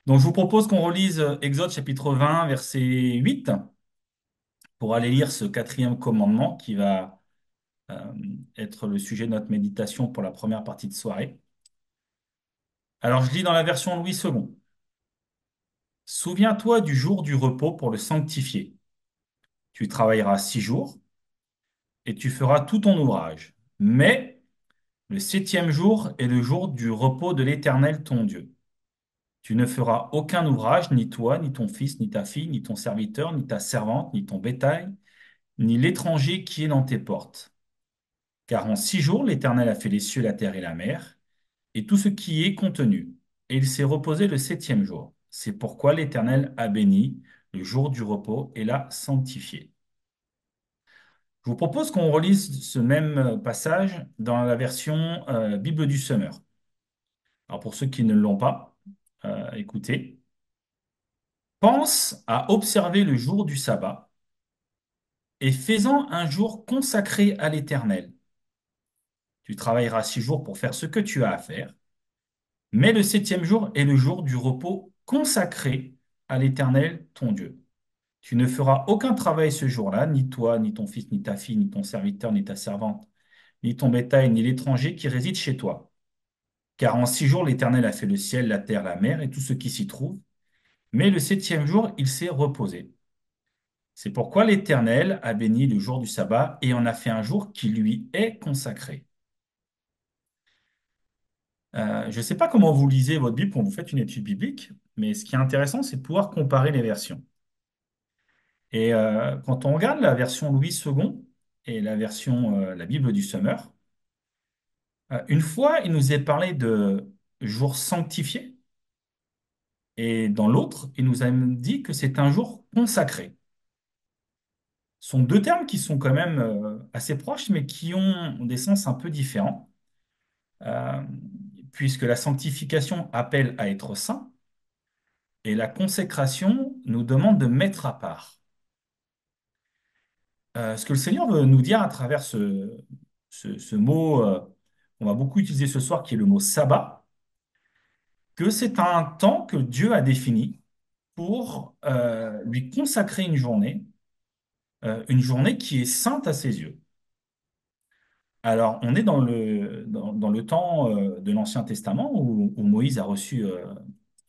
Donc, je vous propose qu'on relise Exode chapitre 20, verset 8, pour aller lire ce quatrième commandement qui va euh, être le sujet de notre méditation pour la première partie de soirée. Alors, je lis dans la version Louis II. Souviens-toi du jour du repos pour le sanctifier. Tu travailleras 6 jours et tu feras tout ton ouvrage. Mais le septième jour est le jour du repos de l'Éternel ton Dieu. Tu ne feras aucun ouvrage, ni toi, ni ton fils, ni ta fille, ni ton serviteur, ni ta servante, ni ton bétail, ni l'étranger qui est dans tes portes. Car en 6 jours, l'Éternel a fait les cieux, la terre et la mer, et tout ce qui y est contenu. Et il s'est reposé le septième jour. C'est pourquoi l'Éternel a béni le jour du repos et l'a sanctifié. Je vous propose qu'on relise ce même passage dans la version Bible du Semeur. Alors pour ceux qui ne l'ont pas, écoutez. Pense à observer le jour du sabbat et fais-en un jour consacré à l'Éternel. Tu travailleras 6 jours pour faire ce que tu as à faire. Mais le septième jour est le jour du repos consacré à l'Éternel, ton Dieu. Tu ne feras aucun travail ce jour-là, ni toi, ni ton fils, ni ta fille, ni ton serviteur, ni ta servante, ni ton bétail, ni l'étranger qui réside chez toi. Car en 6 jours, l'Éternel a fait le ciel, la terre, la mer et tout ce qui s'y trouve. Mais le septième jour, il s'est reposé. C'est pourquoi l'Éternel a béni le jour du sabbat et en a fait un jour qui lui est consacré. Je ne sais pas comment vous lisez votre Bible quand vous faites une étude biblique, mais ce qui est intéressant, c'est de pouvoir comparer les versions. Et quand on regarde la version Louis II et la version la Bible du Semeur, une fois, il nous est parlé de jour sanctifié, et dans l'autre, il nous a dit que c'est un jour consacré. Ce sont deux termes qui sont quand même assez proches, mais qui ont des sens un peu différents, euh, puisque la sanctification appelle à être saint, et la consécration nous demande de mettre à part. Ce que le Seigneur veut nous dire à travers ce mot qu'on va beaucoup utiliser ce soir, qui est le mot sabbat, que c'est un temps que Dieu a défini pour lui consacrer une journée qui est sainte à ses yeux. Alors, on est dans le temps de l'Ancien Testament où Moïse a reçu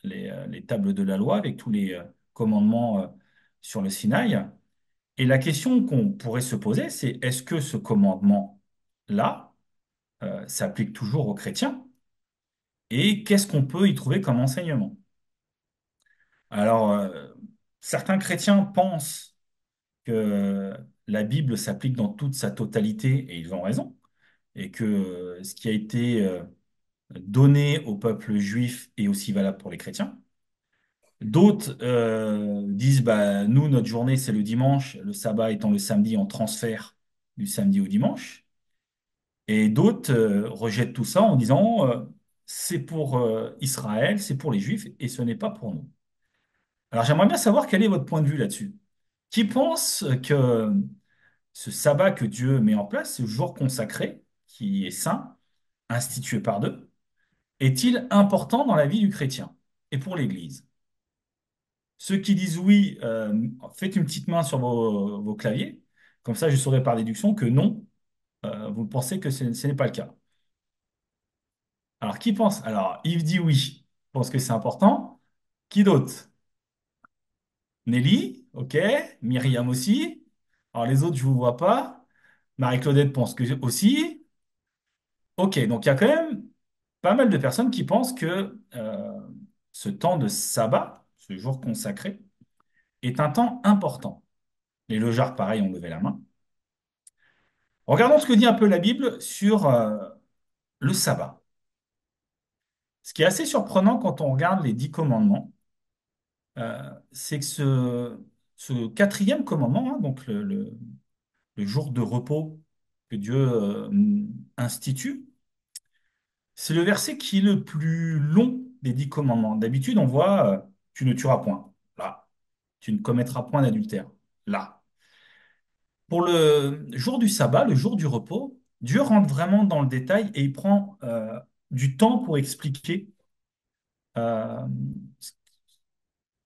les tables de la loi avec tous les commandements sur le Sinaï. Et la question qu'on pourrait se poser, c'est est-ce que ce commandement-là s'applique toujours aux chrétiens et qu'est-ce qu'on peut y trouver comme enseignement? Alors, certains chrétiens pensent que la Bible s'applique dans toute sa totalité et ils ont raison, et que ce qui a été donné au peuple juif est aussi valable pour les chrétiens. D'autres disent, bah, nous, notre journée, c'est le dimanche, le sabbat étant le samedi, on transfère du samedi au dimanche. Et d'autres rejettent tout ça en disant, c'est pour Israël, c'est pour les Juifs, et ce n'est pas pour nous. Alors j'aimerais bien savoir quel est votre point de vue là-dessus. Qui pense que ce sabbat que Dieu met en place, ce jour consacré, qui est saint, institué par Dieu, est-il important dans la vie du chrétien et pour l'Église? Ceux qui disent oui, faites une petite main sur vos claviers, comme ça je saurai par déduction que non, vous pensez que ce n'est pas le cas. Alors qui pense? Alors Yves dit oui, pense que c'est important. Qui d'autre? Nelly, ok. Myriam aussi. Alors les autres, je ne vous vois pas. Marie-Claudette pense que aussi. Ok, donc il y a quand même pas mal de personnes qui pensent que ce temps de sabbat, ce jour consacré, est un temps important. Les logiards, pareil, ont levé la main. Regardons ce que dit un peu la Bible sur le sabbat. Ce qui est assez surprenant quand on regarde les 10 commandements, c'est que ce quatrième commandement, hein, donc le jour de repos que Dieu institue, c'est le verset qui est le plus long des 10 commandements. D'habitude, on voit tu ne tueras point. Là. Tu ne commettras point d'adultère. Là. Pour le jour du sabbat, le jour du repos, Dieu rentre vraiment dans le détail et il prend du temps pour expliquer euh,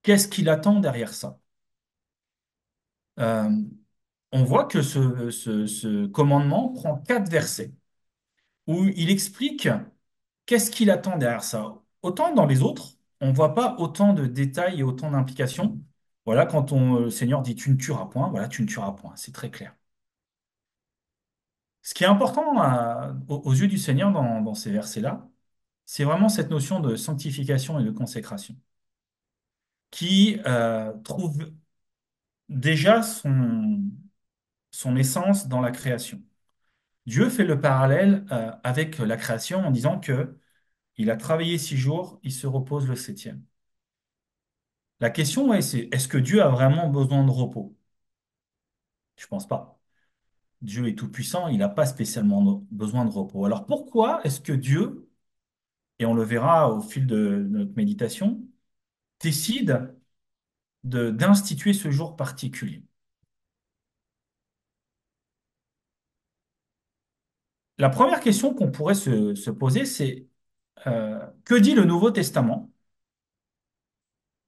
Qu'est-ce qu'il attend derrière ça? Euh, on voit que ce commandement prend 4 versets où il explique qu'est-ce qu'il attend derrière ça. Autant dans les autres, on ne voit pas autant de détails et autant d'implications. Voilà, quand le Seigneur dit tu ne tueras point, voilà, tu ne tueras point, c'est très clair. Ce qui est important aux yeux du Seigneur dans ces versets-là, c'est vraiment cette notion de sanctification et de consécration, qui trouve déjà son essence dans la création. Dieu fait le parallèle avec la création en disant que il a travaillé 6 jours, il se repose le septième. La question, ouais, c'est est-ce que Dieu a vraiment besoin de repos? Je pense pas. Dieu est tout-puissant, il n'a pas spécialement besoin de repos. Alors pourquoi est-ce que Dieu, et on le verra au fil de notre méditation, décide d'instituer ce jour particulier? La première question qu'on pourrait se poser, c'est que dit le Nouveau Testament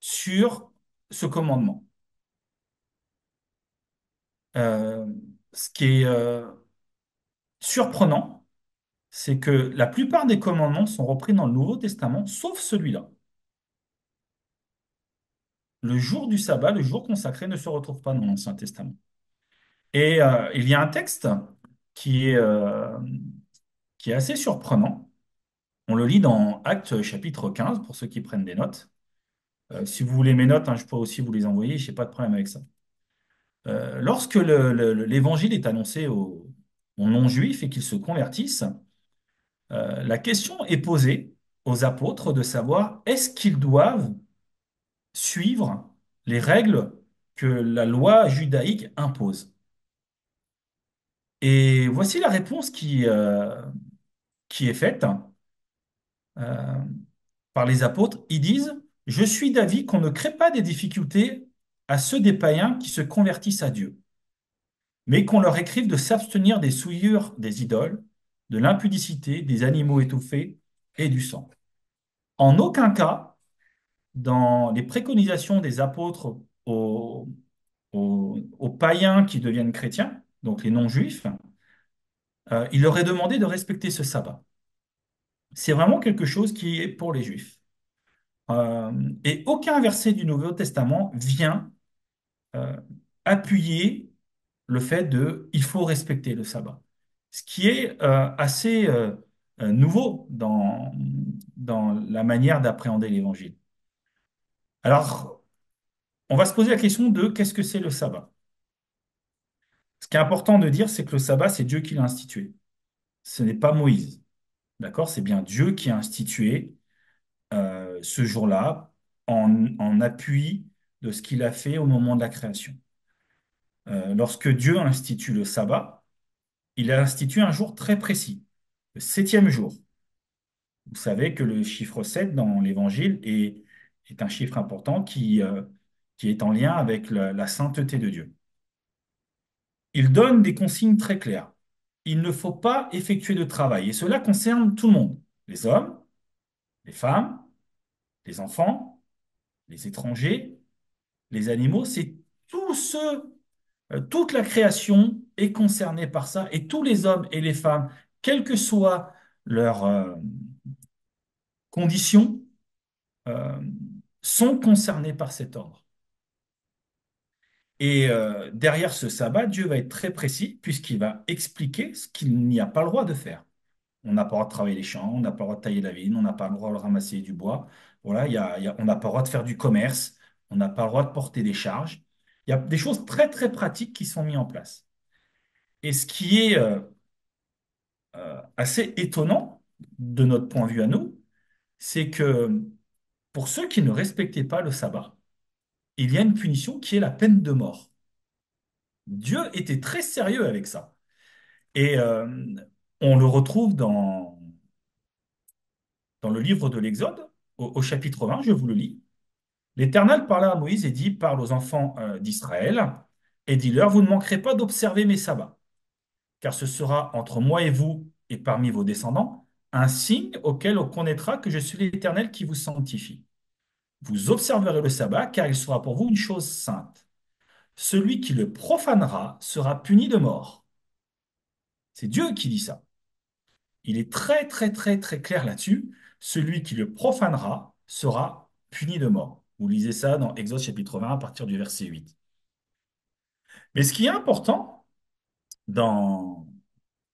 sur ce commandement? Euh, ce qui est surprenant, c'est que la plupart des commandements sont repris dans le Nouveau Testament, sauf celui-là. Le jour du sabbat, le jour consacré, ne se retrouve pas dans l'Ancien Testament. Et il y a un texte qui est, euh, qui est assez surprenant. On le lit dans Actes chapitre 15, pour ceux qui prennent des notes. Si vous voulez mes notes, hein, je peux aussi vous les envoyer, je n'ai pas de problème avec ça. Lorsque l'évangile est annoncé aux non-juifs et qu'ils se convertissent, la question est posée aux apôtres de savoir est-ce qu'ils doivent suivre les règles que la loi judaïque impose. Et voici la réponse qui est faite euh, par les apôtres. Ils disent, je suis d'avis qu'on ne crée pas des difficultés à ceux des païens qui se convertissent à Dieu, mais qu'on leur écrive de s'abstenir des souillures des idoles, de l'impudicité, des animaux étouffés et du sang. En aucun cas, dans les préconisations des apôtres aux païens qui deviennent chrétiens, donc les non-juifs, il leur est demandé de respecter ce sabbat. C'est vraiment quelque chose qui est pour les juifs. Euh, et aucun verset du Nouveau Testament vient euh, appuyer le fait de il faut respecter le sabbat. Ce qui est assez nouveau dans la manière d'appréhender l'évangile. Alors, on va se poser la question de qu'est-ce que c'est le sabbat? Ce qui est important de dire, c'est que le sabbat, c'est Dieu qui l'a institué. Ce n'est pas Moïse. D'accord? C'est bien Dieu qui a institué ce jour-là en appui de ce qu'il a fait au moment de la création. Lorsque Dieu institue le sabbat, il a institué un jour très précis, le septième jour. Vous savez que le chiffre 7 dans l'Évangile est un chiffre important qui est en lien avec la sainteté de Dieu. Il donne des consignes très claires. Il ne faut pas effectuer de travail, et cela concerne tout le monde, les hommes, les femmes, les enfants, les étrangers, les animaux, c'est tous ceux, toute la création est concernée par ça, et tous les hommes et les femmes, quelles que soient leurs conditions, euh, sont concernés par cet ordre. Et derrière ce sabbat, Dieu va être très précis puisqu'il va expliquer ce qu'il n'y a pas le droit de faire. On n'a pas le droit de travailler les champs, on n'a pas le droit de tailler la vigne, on n'a pas le droit de ramasser du bois. Voilà, on n'a pas le droit de faire du commerce, on n'a pas le droit de porter des charges. Il y a des choses très très pratiques qui sont mises en place. Et ce qui est assez étonnant de notre point de vue à nous, c'est que pour ceux qui ne respectaient pas le sabbat, il y a une punition qui est la peine de mort. Dieu était très sérieux avec ça. Et on le retrouve dans le livre de l'Exode, au chapitre 20, je vous le lis. L'Éternel parla à Moïse et dit, parle aux enfants d'Israël et dis-leur, vous ne manquerez pas d'observer mes sabbats, car ce sera entre moi et vous et parmi vos descendants un signe auquel on connaîtra que je suis l'Éternel qui vous sanctifie. vous observerez le sabbat, car il sera pour vous une chose sainte. Celui qui le profanera sera puni de mort. C'est Dieu qui dit ça. Il est très, très, très, très clair là-dessus. Celui qui le profanera sera puni de mort. Vous lisez ça dans Exode chapitre 20 à partir du verset 8. Mais ce qui est important dans,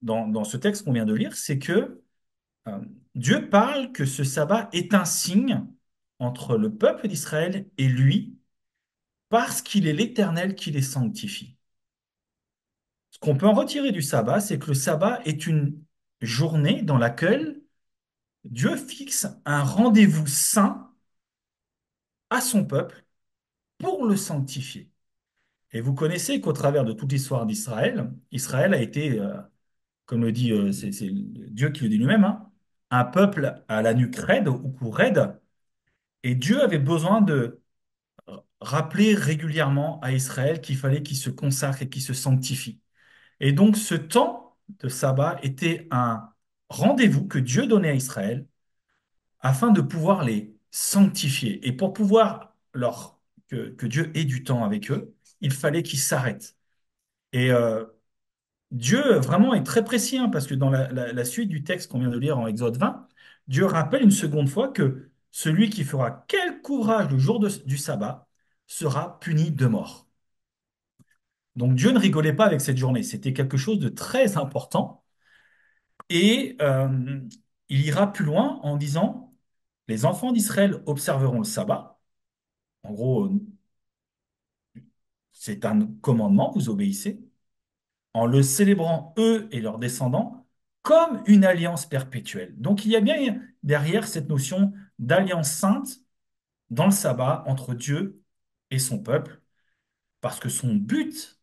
dans ce texte qu'on vient de lire, c'est que euh, Dieu parle que ce sabbat est un signe entre le peuple d'Israël et lui, parce qu'il est l'Éternel qui les sanctifie. Ce qu'on peut en retirer du sabbat, c'est que le sabbat est une journée dans laquelle Dieu fixe un rendez-vous saint à son peuple pour le sanctifier. Et vous connaissez qu'au travers de toute l'histoire d'Israël, Israël a été, comme le dit, c'est Dieu qui le dit lui-même, hein, un peuple à la nuque raide, au cou raide, et Dieu avait besoin de rappeler régulièrement à Israël qu'il fallait qu'il se consacre et qu'il se sanctifie. Et donc ce temps de sabbat était un rendez-vous que Dieu donnait à Israël afin de pouvoir les sanctifier. Et pour pouvoir que Dieu ait du temps avec eux, il fallait qu'ils s'arrêtent. Et Dieu vraiment est très précis, hein, parce que dans la suite du texte qu'on vient de lire en Exode 20, Dieu rappelle une seconde fois que celui qui fera quelque ouvrage le jour du sabbat sera puni de mort. Donc Dieu ne rigolait pas avec cette journée, c'était quelque chose de très important. Et il ira plus loin en disant, les enfants d'Israël observeront le sabbat. En gros, c'est un commandement, vous obéissez, en le célébrant eux et leurs descendants comme une alliance perpétuelle. Donc il y a bien derrière cette notion d'alliance sainte dans le sabbat entre Dieu et son peuple, parce que son but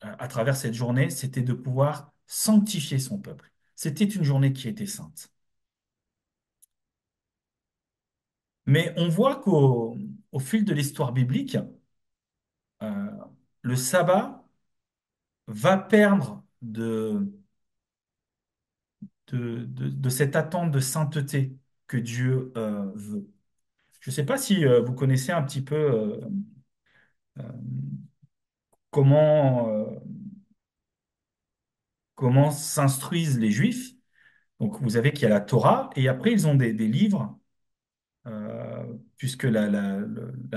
à travers cette journée, c'était de pouvoir sanctifier son peuple. C'était une journée qui était sainte. Mais on voit au fil de l'histoire biblique, euh, le sabbat va perdre de cette attente de sainteté que Dieu veut. Je ne sais pas si vous connaissez un petit peu euh, comment, comment s'instruisent les Juifs. Donc vous avez qu'il y a la Torah et après ils ont des livres, puisque la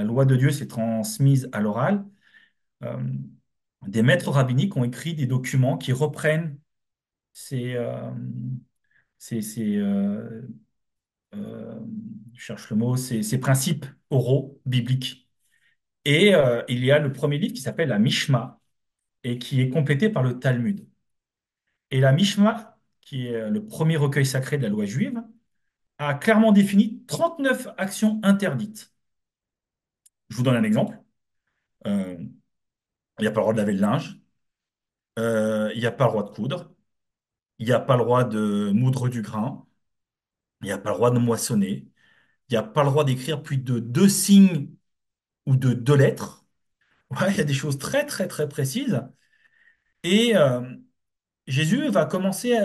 loi de Dieu s'est transmise à l'oral. euh, des maîtres rabbiniques ont écrit des documents qui reprennent ces, ces, ces, euh, euh, je cherche le mot, ces principes oraux bibliques. Et il y a le premier livre qui s'appelle la Mishma et qui est complété par le Talmud. Et la Mishma, qui est le premier recueil sacré de la loi juive, a clairement défini 39 actions interdites. Je vous donne un exemple. Euh, il n'y a pas le droit de laver le linge, il n'y a pas le droit de coudre, il n'y a pas le droit de moudre du grain, il n'y a pas le droit de moissonner, il n'y a pas le droit d'écrire plus de deux signes ou de deux lettres. Ouais, il y a des choses très, très, très précises. Et Jésus va commencer,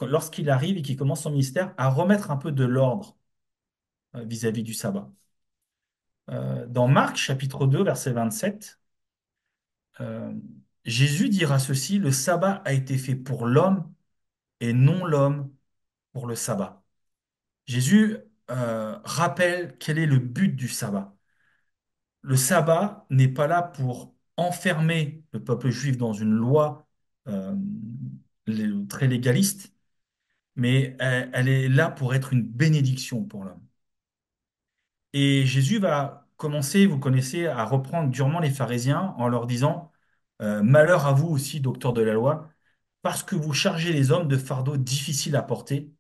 lorsqu'il arrive et qu'il commence son ministère, à remettre un peu de l'ordre vis-à-vis du sabbat. Dans Marc chapitre 2, verset 27, euh, Jésus dira ceci, le sabbat a été fait pour l'homme et non l'homme pour le sabbat. Jésus rappelle quel est le but du sabbat. Le sabbat n'est pas là pour enfermer le peuple juif dans une loi euh, très légaliste, mais elle est là pour être une bénédiction pour l'homme. Et Jésus va commencer, vous connaissez, à reprendre durement les pharisiens en leur disant, Malheur à vous aussi, docteurs de la loi, parce que vous chargez les hommes de fardeaux difficiles à porter,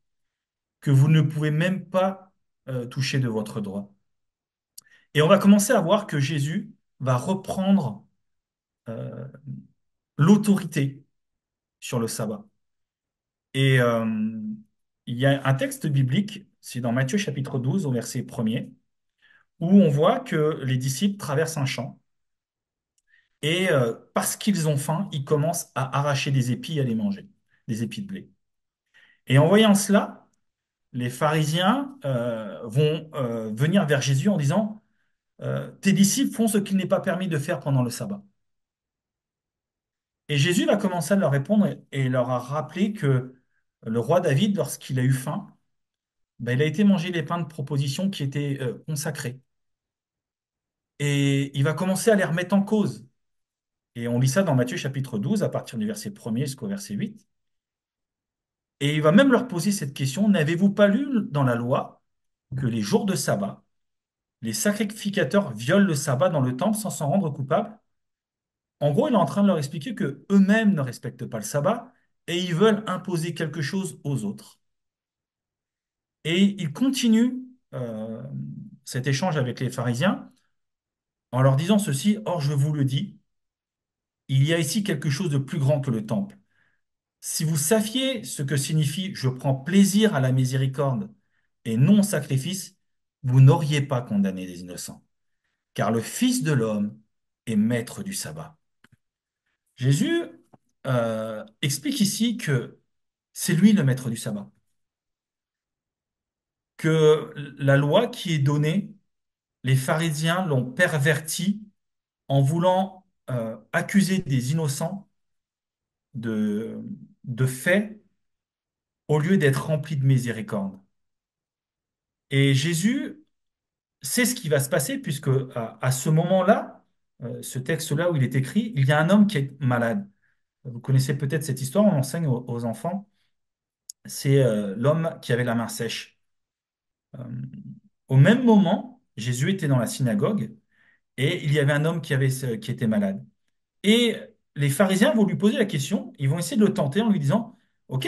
que vous ne pouvez même pas toucher de votre droit. Et on va commencer à voir que Jésus va reprendre euh, l'autorité sur le sabbat. Et il y a un texte biblique, c'est dans Matthieu chapitre 12 au verset 1er, où on voit que les disciples traversent un champ et parce qu'ils ont faim, ils commencent à arracher des épis et à les manger, des épis de blé. Et en voyant cela, les pharisiens vont venir vers Jésus en disant, tes disciples font ce qu'il n'est pas permis de faire pendant le sabbat. Et Jésus va commencer à leur répondre et leur a rappelé que le roi David, lorsqu'il a eu faim, ben, il a été manger les pains de proposition qui étaient consacrés. Et il va commencer à les remettre en cause. Et on lit ça dans Matthieu chapitre 12, à partir du verset 1er jusqu'au verset 8. Et il va même leur poser cette question, n'avez-vous pas lu dans la loi que les jours de sabbat, les sacrificateurs violent le sabbat dans le temple sans s'en rendre coupables? En gros, il est en train de leur expliquer que eux-mêmes ne respectent pas le sabbat et ils veulent imposer quelque chose aux autres. Et il continue cet échange avec les pharisiens en leur disant ceci, or je vous le dis, il y a ici quelque chose de plus grand que le temple. Si vous saviez ce que signifie je prends plaisir à la miséricorde et non au sacrifice, vous n'auriez pas condamné les innocents, car le Fils de l'homme est maître du sabbat. Jésus explique ici que c'est lui le maître du sabbat, que la loi qui est donnée, les pharisiens l'ont pervertie en voulant accuser des innocents de, de faits au lieu d'être remplis de miséricorde. Et Jésus sait ce qui va se passer puisque à ce moment-là, ce texte-là où il est écrit, il y a un homme qui est malade. Vous connaissez peut-être cette histoire, on enseigne aux enfants. C'est l'homme qui avait la main sèche. Euh, Au même moment, Jésus était dans la synagogue et il y avait un homme qui était malade. Et les pharisiens vont lui poser la question, ils vont essayer de le tenter en lui disant, OK,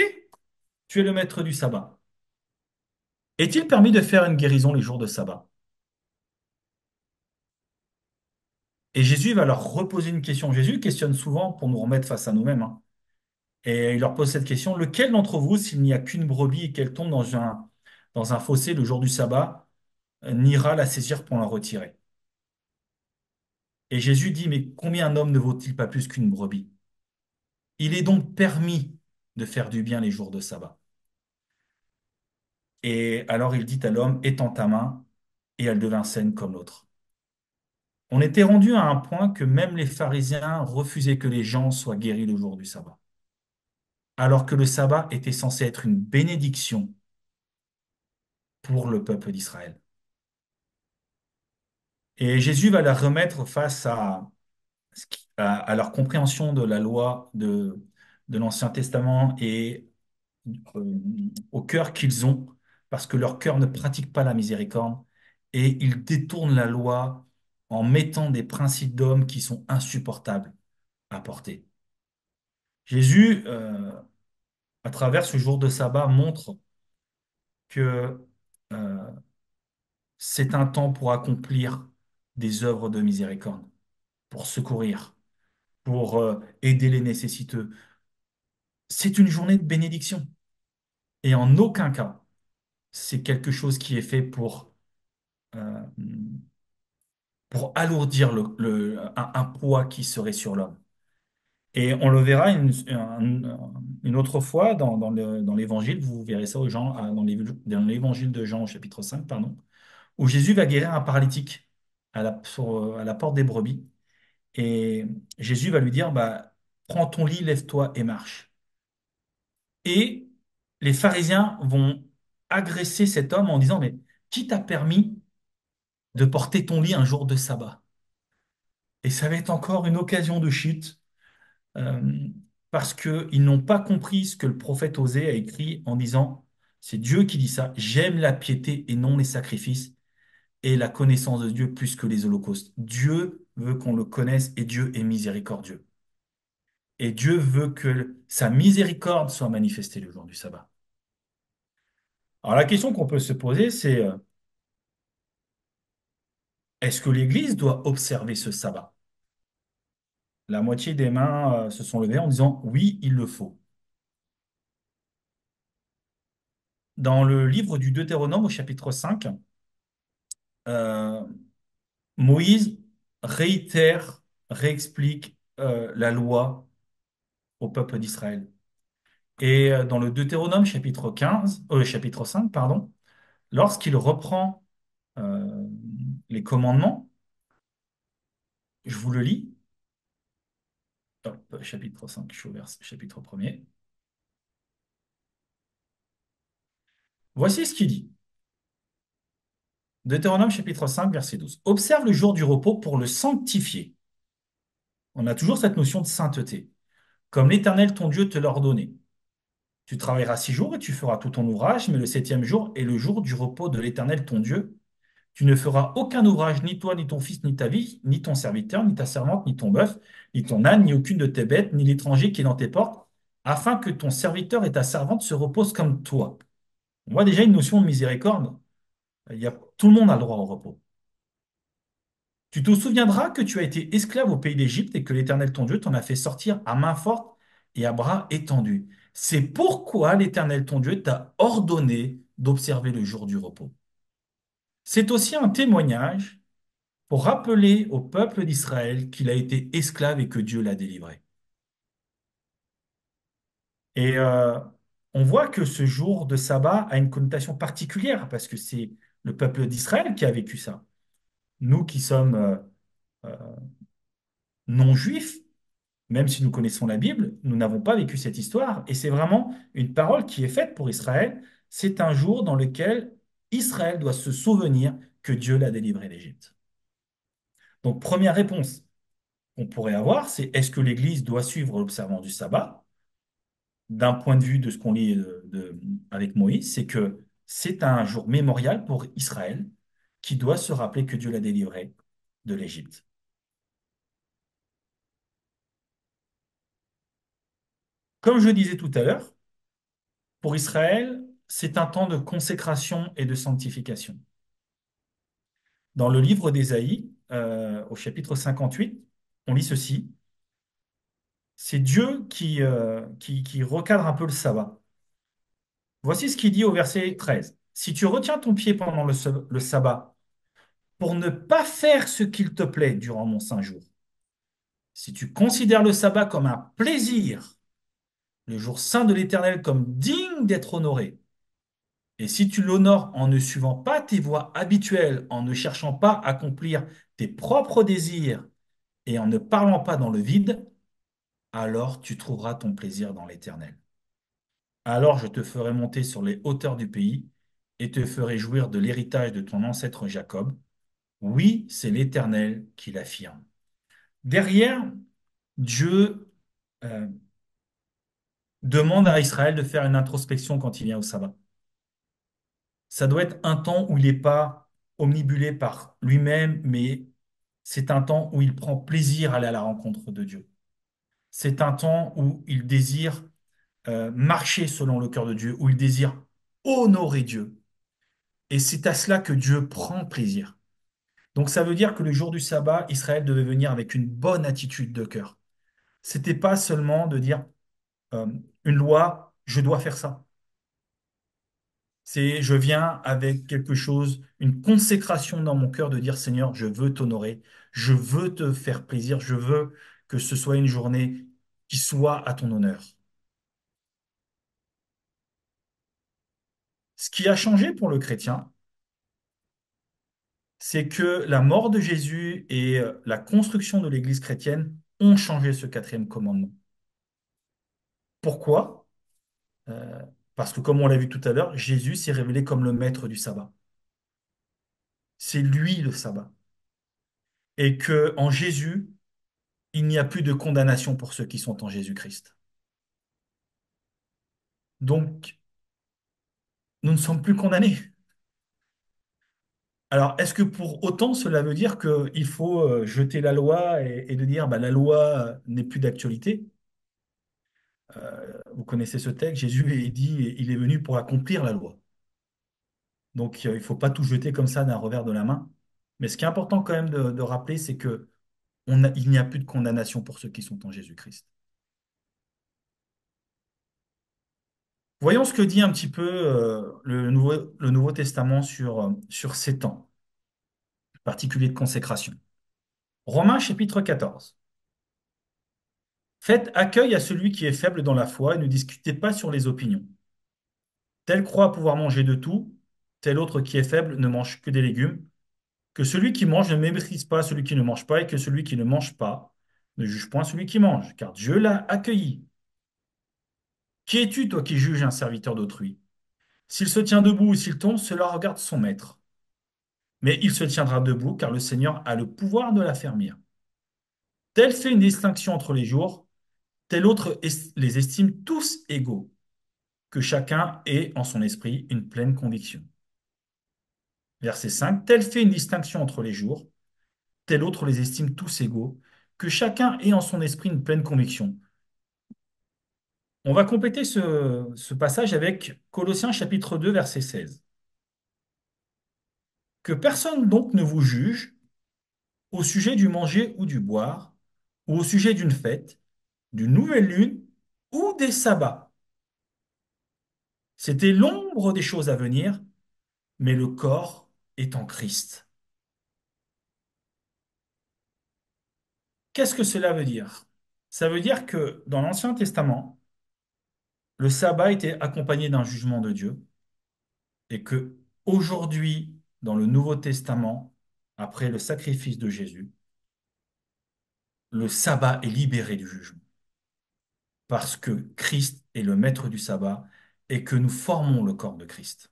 tu es le maître du sabbat. Est-il permis de faire une guérison les jours de sabbat? Et Jésus va leur reposer une question. Jésus questionne souvent pour nous remettre face à nous-mêmes, hein. Et il leur pose cette question, lequel d'entre vous, s'il n'y a qu'une brebis et qu'elle tombe dans un fossé le jour du sabbat, n'ira la saisir pour la retirer? Et Jésus dit, mais combien un homme ne vaut-il pas plus qu'une brebis? Il est donc permis de faire du bien les jours de sabbat. Et alors il dit à l'homme, étends ta main, et elle devint saine comme l'autre. On était rendu à un point que même les pharisiens refusaient que les gens soient guéris le jour du sabbat, alors que le sabbat était censé être une bénédiction pour le peuple d'Israël. Et Jésus va la remettre face à leur compréhension de la loi de l'Ancien Testament et euh, au cœur qu'ils ont, parce que leur cœur ne pratique pas la miséricorde, et ils détournent la loi en mettant des principes d'hommes qui sont insupportables à porter. Jésus, à travers ce jour de sabbat, montre que euh, c'est un temps pour accomplir des œuvres de miséricorde, pour secourir, pour aider les nécessiteux. C'est une journée de bénédiction. Et en aucun cas, c'est quelque chose qui est fait euh, pour alourdir un poids qui serait sur l'homme. Et on le verra une autre fois dans l'évangile, vous verrez ça aux gens, dans l'évangile de Jean au chapitre 5 pardon, où Jésus va guérir un paralytique à la porte des brebis. Et Jésus va lui dire, bah, prends ton lit, lève-toi et marche. Et les pharisiens vont agresser cet homme en disant, mais qui t'a permis de porter ton lit un jour de sabbat? Et ça va être encore une occasion de chute, euh, parce qu'ils n'ont pas compris ce que le prophète Osée a écrit en disant, c'est Dieu qui dit ça, j'aime la piété et non les sacrifices, et la connaissance de Dieu plus que les holocaustes. Dieu veut qu'on le connaisse et Dieu est miséricordieux. Et Dieu veut que sa miséricorde soit manifestée le jour du sabbat. Alors la question qu'on peut se poser, c'est est-ce que l'Église doit observer ce sabbat? La moitié des mains se sont levées en disant oui, il le faut. Dans le livre du Deutéronome au chapitre 5, euh, Moïse réexplique la loi au peuple d'Israël. Et dans le Deutéronome chapitre 5, pardon, lorsqu'il reprend euh, les commandements, je vous le lis. Hop, chapitre 5, je suis au chapitre premier. Voici ce qu'il dit. Deutéronome chapitre 5, verset 12. Observe le jour du repos pour le sanctifier. On a toujours cette notion de sainteté. Comme l'Éternel ton Dieu te l'a ordonné. Tu travailleras 6 jours et tu feras tout ton ouvrage, mais le septième jour est le jour du repos de l'Éternel ton Dieu. Tu ne feras aucun ouvrage, ni toi, ni ton fils, ni ta vie, ni ton serviteur, ni ta servante, ni ton bœuf, ni ton âne, ni aucune de tes bêtes, ni l'étranger qui est dans tes portes, afin que ton serviteur et ta servante se reposent comme toi. On voit déjà une notion de miséricorde. Tout le monde a le droit au repos. Tu te souviendras que tu as été esclave au pays d'Égypte et que l'Éternel ton Dieu t'en a fait sortir à main forte et à bras étendus. C'est pourquoi l'Éternel ton Dieu t'a ordonné d'observer le jour du repos. C'est aussi un témoignage pour rappeler au peuple d'Israël qu'il a été esclave et que Dieu l'a délivré. Et on voit que ce jour de sabbat a une connotation particulière parce que c'est le peuple d'Israël qui a vécu ça. Nous qui sommes euh, non-juifs, même si nous connaissons la Bible, nous n'avons pas vécu cette histoire. Et c'est vraiment une parole qui est faite pour Israël. C'est un jour dans lequel Israël doit se souvenir que Dieu l'a délivré d'Égypte. Donc, première réponse qu'on pourrait avoir, c'est est-ce que l'Église doit suivre l'observance du sabbat? D'un point de vue de ce qu'on lit avec Moïse, c'est que c'est un jour mémorial pour Israël qui doit se rappeler que Dieu l'a délivré de l'Égypte. Comme je disais tout à l'heure, pour Israël, c'est un temps de consécration et de sanctification. Dans le livre d'Ésaïe, au chapitre 58, on lit ceci. C'est Dieu qui recadre un peu le sabbat. Voici ce qu'il dit au verset 13. Si tu retiens ton pied pendant le sabbat pour ne pas faire ce qu'il te plaît durant mon saint jour, si tu considères le sabbat comme un plaisir, le jour saint de l'Éternel comme digne d'être honoré, et si tu l'honores en ne suivant pas tes voies habituelles, en ne cherchant pas à accomplir tes propres désirs et en ne parlant pas dans le vide, alors tu trouveras ton plaisir dans l'Éternel. Alors je te ferai monter sur les hauteurs du pays et te ferai jouir de l'héritage de ton ancêtre Jacob. Oui, c'est l'Éternel qui l'affirme. Derrière, Dieu euh, demande à Israël de faire une introspection quand il vient au sabbat. Ça doit être un temps où il n'est pas omnibulé par lui-même, mais c'est un temps où il prend plaisir à aller à la rencontre de Dieu. C'est un temps où il désire marcher selon le cœur de Dieu, où il désire honorer Dieu. Et c'est à cela que Dieu prend plaisir. Donc ça veut dire que le jour du sabbat, Israël devait venir avec une bonne attitude de cœur. C'était pas seulement de dire euh, une loi, je dois faire ça. C'est je viens avec quelque chose, une consécration dans mon cœur de dire Seigneur, je veux t'honorer, je veux te faire plaisir, je veux que ce soit une journée qui soit à ton honneur. Ce qui a changé pour le chrétien, c'est que la mort de Jésus et la construction de l'Église chrétienne ont changé ce quatrième commandement. Pourquoi? Euh, Parce que comme on l'a vu tout à l'heure, Jésus s'est révélé comme le maître du sabbat. C'est lui le sabbat. Et que en Jésus, il n'y a plus de condamnation pour ceux qui sont en Jésus-Christ. Donc, nous ne sommes plus condamnés. Alors, est-ce que pour autant cela veut dire qu'il faut jeter la loi et de dire bah, la loi n'est plus d'actualité? Vous connaissez ce texte, Jésus il dit il est venu pour accomplir la loi. Donc, il ne faut pas tout jeter comme ça d'un revers de la main. Mais ce qui est important quand même de rappeler, c'est que il n'y a plus de condamnation pour ceux qui sont en Jésus-Christ. Voyons ce que dit un petit peu le Nouveau Testament sur ces temps particuliers de consécration. Romains chapitre 14. Faites accueil à celui qui est faible dans la foi et ne discutez pas sur les opinions. Tel croit pouvoir manger de tout, tel autre qui est faible ne mange que des légumes. Que celui qui mange ne méprise pas celui qui ne mange pas, et que celui qui ne mange pas ne juge point celui qui mange, car Dieu l'a accueilli. Qui es-tu, toi qui juges un serviteur d'autrui? S'il se tient debout ou s'il tombe, cela regarde son maître. Mais il se tiendra debout, car le Seigneur a le pouvoir de l'affermir. Tel fait une distinction entre les jours, tel autre les estime tous égaux, que chacun ait en son esprit une pleine conviction. Verset 5. Tel fait une distinction entre les jours, tel autre les estime tous égaux, que chacun ait en son esprit une pleine conviction. On va compléter ce passage avec Colossiens chapitre 2, verset 16. Que personne donc ne vous juge au sujet du manger ou du boire, ou au sujet d'une fête, d'une nouvelle lune ou des sabbats. C'était l'ombre des choses à venir, mais le corps est en Christ. Qu'est-ce que cela veut dire? Ça veut dire que dans l'Ancien Testament, le sabbat était accompagné d'un jugement de Dieu et que aujourd'hui, dans le Nouveau Testament, après le sacrifice de Jésus, le sabbat est libéré du jugement parce que Christ est le maître du sabbat et que nous formons le corps de Christ.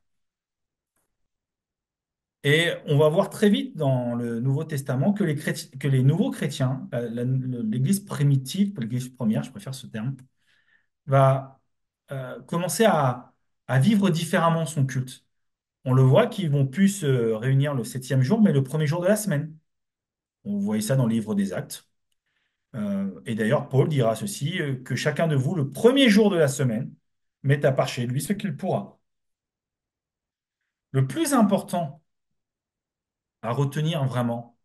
Et on va voir très vite dans le Nouveau Testament que que les nouveaux chrétiens, l'Église primitive, l'Église première, je préfère ce terme, va commencer à vivre différemment son culte. On le voit qu'ils vont plus se réunir le septième jour, mais le premier jour de la semaine. On voyait ça dans le livre des Actes. Et d'ailleurs, Paul dira ceci, que chacun de vous, le premier jour de la semaine, mette à part chez lui ce qu'il pourra. Le plus important à retenir vraiment,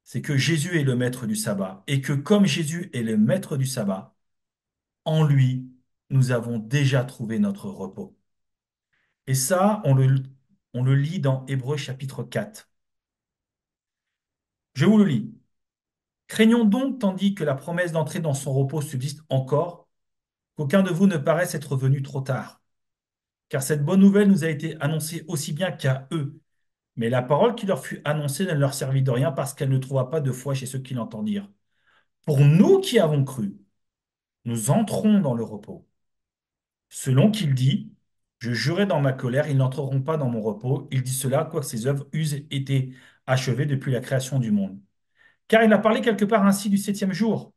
c'est que Jésus est le maître du sabbat et que comme Jésus est le maître du sabbat, en lui, nous avons déjà trouvé notre repos. Et ça, on le lit dans Hébreux chapitre 4. Je vous le lis. Craignons donc, tandis que la promesse d'entrer dans son repos subsiste encore, qu'aucun de vous ne paraisse être venu trop tard. Car cette bonne nouvelle nous a été annoncée aussi bien qu'à eux. Mais la parole qui leur fut annoncée ne leur servit de rien parce qu'elle ne trouva pas de foi chez ceux qui l'entendirent. Pour nous qui avons cru, nous entrons dans le repos. Selon qu'il dit, je jurai dans ma colère, ils n'entreront pas dans mon repos. Il dit cela, quoique ses œuvres eussent été achevées depuis la création du monde. Car il a parlé quelque part ainsi du septième jour.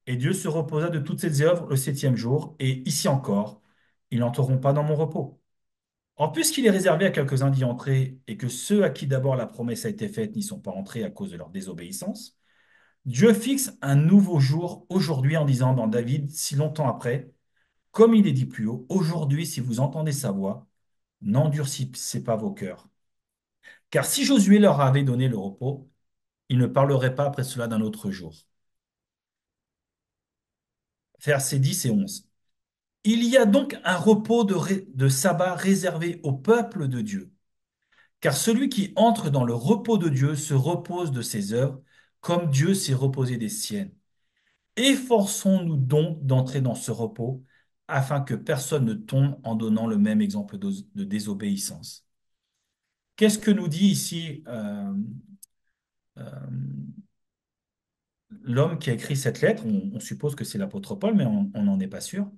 Et Dieu se reposa de toutes ses œuvres le septième jour, et ici encore, ils n'entreront pas dans mon repos. Or, puisqu'il est réservé à quelques-uns d'y entrer, et que ceux à qui d'abord la promesse a été faite n'y sont pas entrés à cause de leur désobéissance, Dieu fixe un nouveau jour aujourd'hui en disant dans David, si longtemps après, comme il est dit plus haut, aujourd'hui, si vous entendez sa voix, n'endurcissez pas vos cœurs. Car si Josué leur avait donné le repos, il ne parlerait pas après cela d'un autre jour. Versets 10 et 11. Il y a donc un repos de sabbat réservé au peuple de Dieu. Car celui qui entre dans le repos de Dieu se repose de ses œuvres, comme Dieu s'est reposé des siennes. Efforçons-nous donc d'entrer dans ce repos, afin que personne ne tombe en donnant le même exemple de désobéissance. Qu'est-ce que nous dit ici euh, l'homme qui a écrit cette lettre? On suppose que c'est l'apôtre Paul, mais on n'en est pas sûr.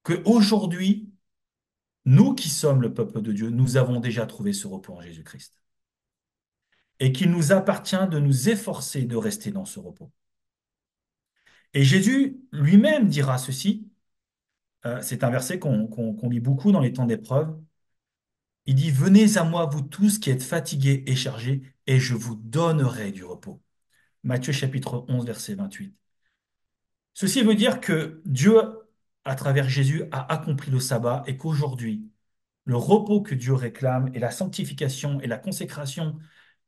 Que aujourd'hui, nous qui sommes le peuple de Dieu, nous avons déjà trouvé ce repos en Jésus-Christ. Et qu'il nous appartient de nous efforcer de rester dans ce repos. Et Jésus lui-même dira ceci, c'est un verset qu'on lit beaucoup dans les temps d'épreuve. Il dit, venez à moi, vous tous qui êtes fatigués et chargés, et je vous donnerai du repos. Matthieu chapitre 11, verset 28. Ceci veut dire que Dieu, à travers Jésus, a accompli le sabbat et qu'aujourd'hui, le repos que Dieu réclame et la sanctification et la consécration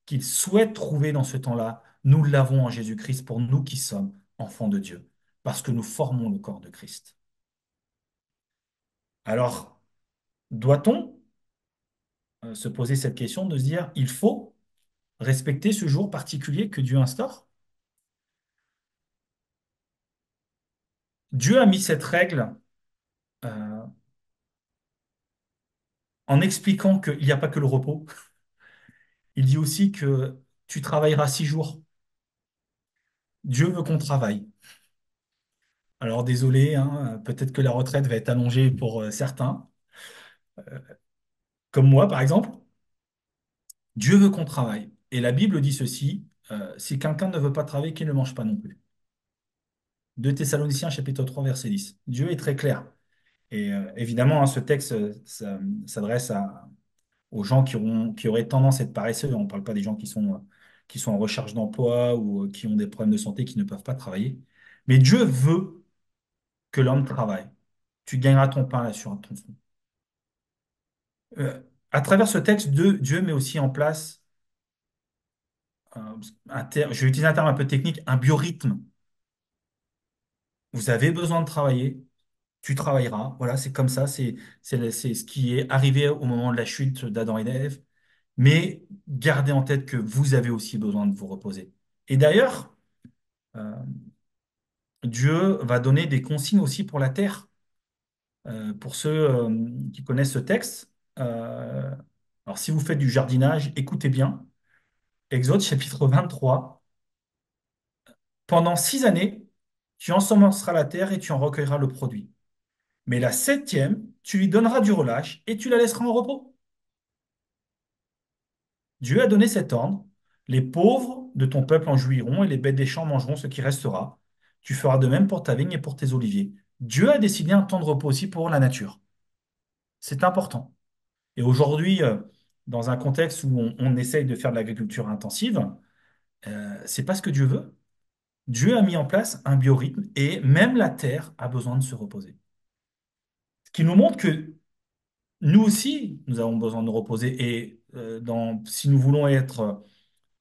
qu'il souhaite trouver dans ce temps-là, nous l'avons en Jésus-Christ pour nous qui sommes enfants de Dieu, parce que nous formons le corps de Christ. Alors, doit-on se poser cette question de se dire, il faut respecter ce jour particulier que Dieu instaure? Dieu a mis cette règle euh, en expliquant qu'il n'y a pas que le repos. Il dit aussi que tu travailleras 6 jours. Dieu veut qu'on travaille. Alors désolé, hein, peut-être que la retraite va être allongée pour certains, comme moi par exemple. Dieu veut qu'on travaille. Et la Bible dit ceci, si quelqu'un ne veut pas travailler, qu'il ne mange pas non plus. 2 Thessaloniciens chapitre 3 verset 10. Dieu est très clair. Et évidemment, hein, ce texte s'adresse aux gens qui auraient tendance à être paresseux. On ne parle pas des gens qui sont en recherche d'emploi ou qui ont des problèmes de santé, qui ne peuvent pas travailler. Mais Dieu veut que l'homme travaille. Tu gagneras ton pain là sur ton front. À travers ce texte, Dieu met aussi en place, je vais utiliser un terme un peu technique, un biorhythme. Vous avez besoin de travailler, tu travailleras. Voilà, c'est comme ça, c'est ce qui est arrivé au moment de la chute d'Adam et d'Ève. Mais gardez en tête que vous avez aussi besoin de vous reposer. Et d'ailleurs, euh, Dieu va donner des consignes aussi pour la terre. Pour ceux qui connaissent ce texte, alors si vous faites du jardinage, écoutez bien. Exode chapitre 23. Pendant 6 années, tu ensemenceras la terre et tu en recueilleras le produit. Mais la septième, tu lui donneras du relâche et tu la laisseras en repos. Dieu a donné cet ordre. Les pauvres de ton peuple en jouiront et les bêtes des champs mangeront ce qui restera. Tu feras de même pour ta vigne et pour tes oliviers. Dieu a décidé un temps de repos aussi pour la nature. C'est important. Et aujourd'hui, dans un contexte où on essaye de faire de l'agriculture intensive, c'est pas ce que Dieu veut. Dieu a mis en place un biorhythme et même la terre a besoin de se reposer. Ce qui nous montre que nous aussi, nous avons besoin de nous reposer. Et si nous voulons être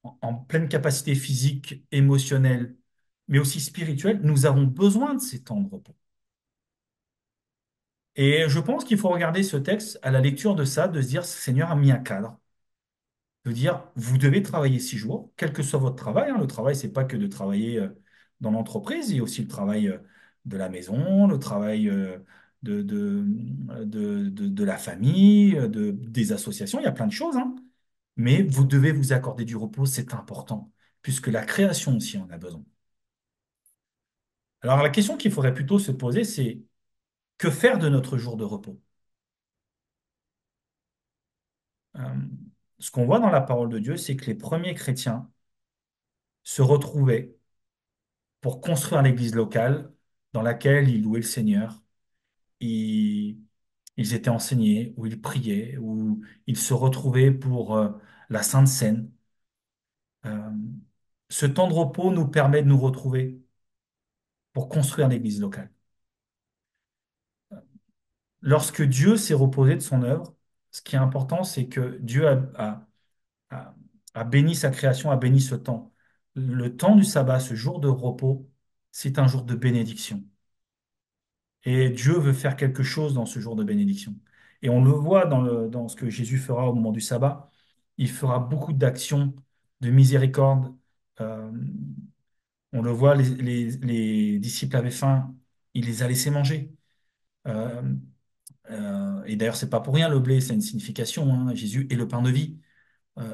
en pleine capacité physique, émotionnelle, mais aussi spirituelle, nous avons besoin de ces temps de repos. Et je pense qu'il faut regarder ce texte à la lecture de ça, de se dire, Seigneur a mis un cadre, de dire, vous devez travailler 6 jours, quel que soit votre travail, hein. Le travail, c'est pas que de travailler dans l'entreprise, il y a aussi le travail de la maison, le travail de la famille, des associations, il y a plein de choses, hein. Mais vous devez vous accorder du repos, c'est important, puisque la création aussi en a besoin. Alors la question qu'il faudrait plutôt se poser, c'est que faire de notre jour de repos? Euh, Ce qu'on voit dans la parole de Dieu, c'est que les premiers chrétiens se retrouvaient pour construire l'église locale dans laquelle ils louaient le Seigneur, ils, ils étaient enseignés, où ils priaient, où ils se retrouvaient pour la Sainte Seine. Euh, Ce temps de repos nous permet de nous retrouver pour construire l'église locale. Lorsque Dieu s'est reposé de son œuvre, ce qui est important, c'est que Dieu a- a béni sa création, a béni ce temps. Le temps du sabbat, ce jour de repos, c'est un jour de bénédiction. Et Dieu veut faire quelque chose dans ce jour de bénédiction. Et on le voit dans ce que Jésus fera au moment du sabbat. Il fera beaucoup d'actions de miséricorde. Euh, on le voit, les disciples avaient faim, il les a laissés manger. Euh, et d'ailleurs, c'est pas pour rien le blé, c'est une signification, hein. Jésus est le pain de vie.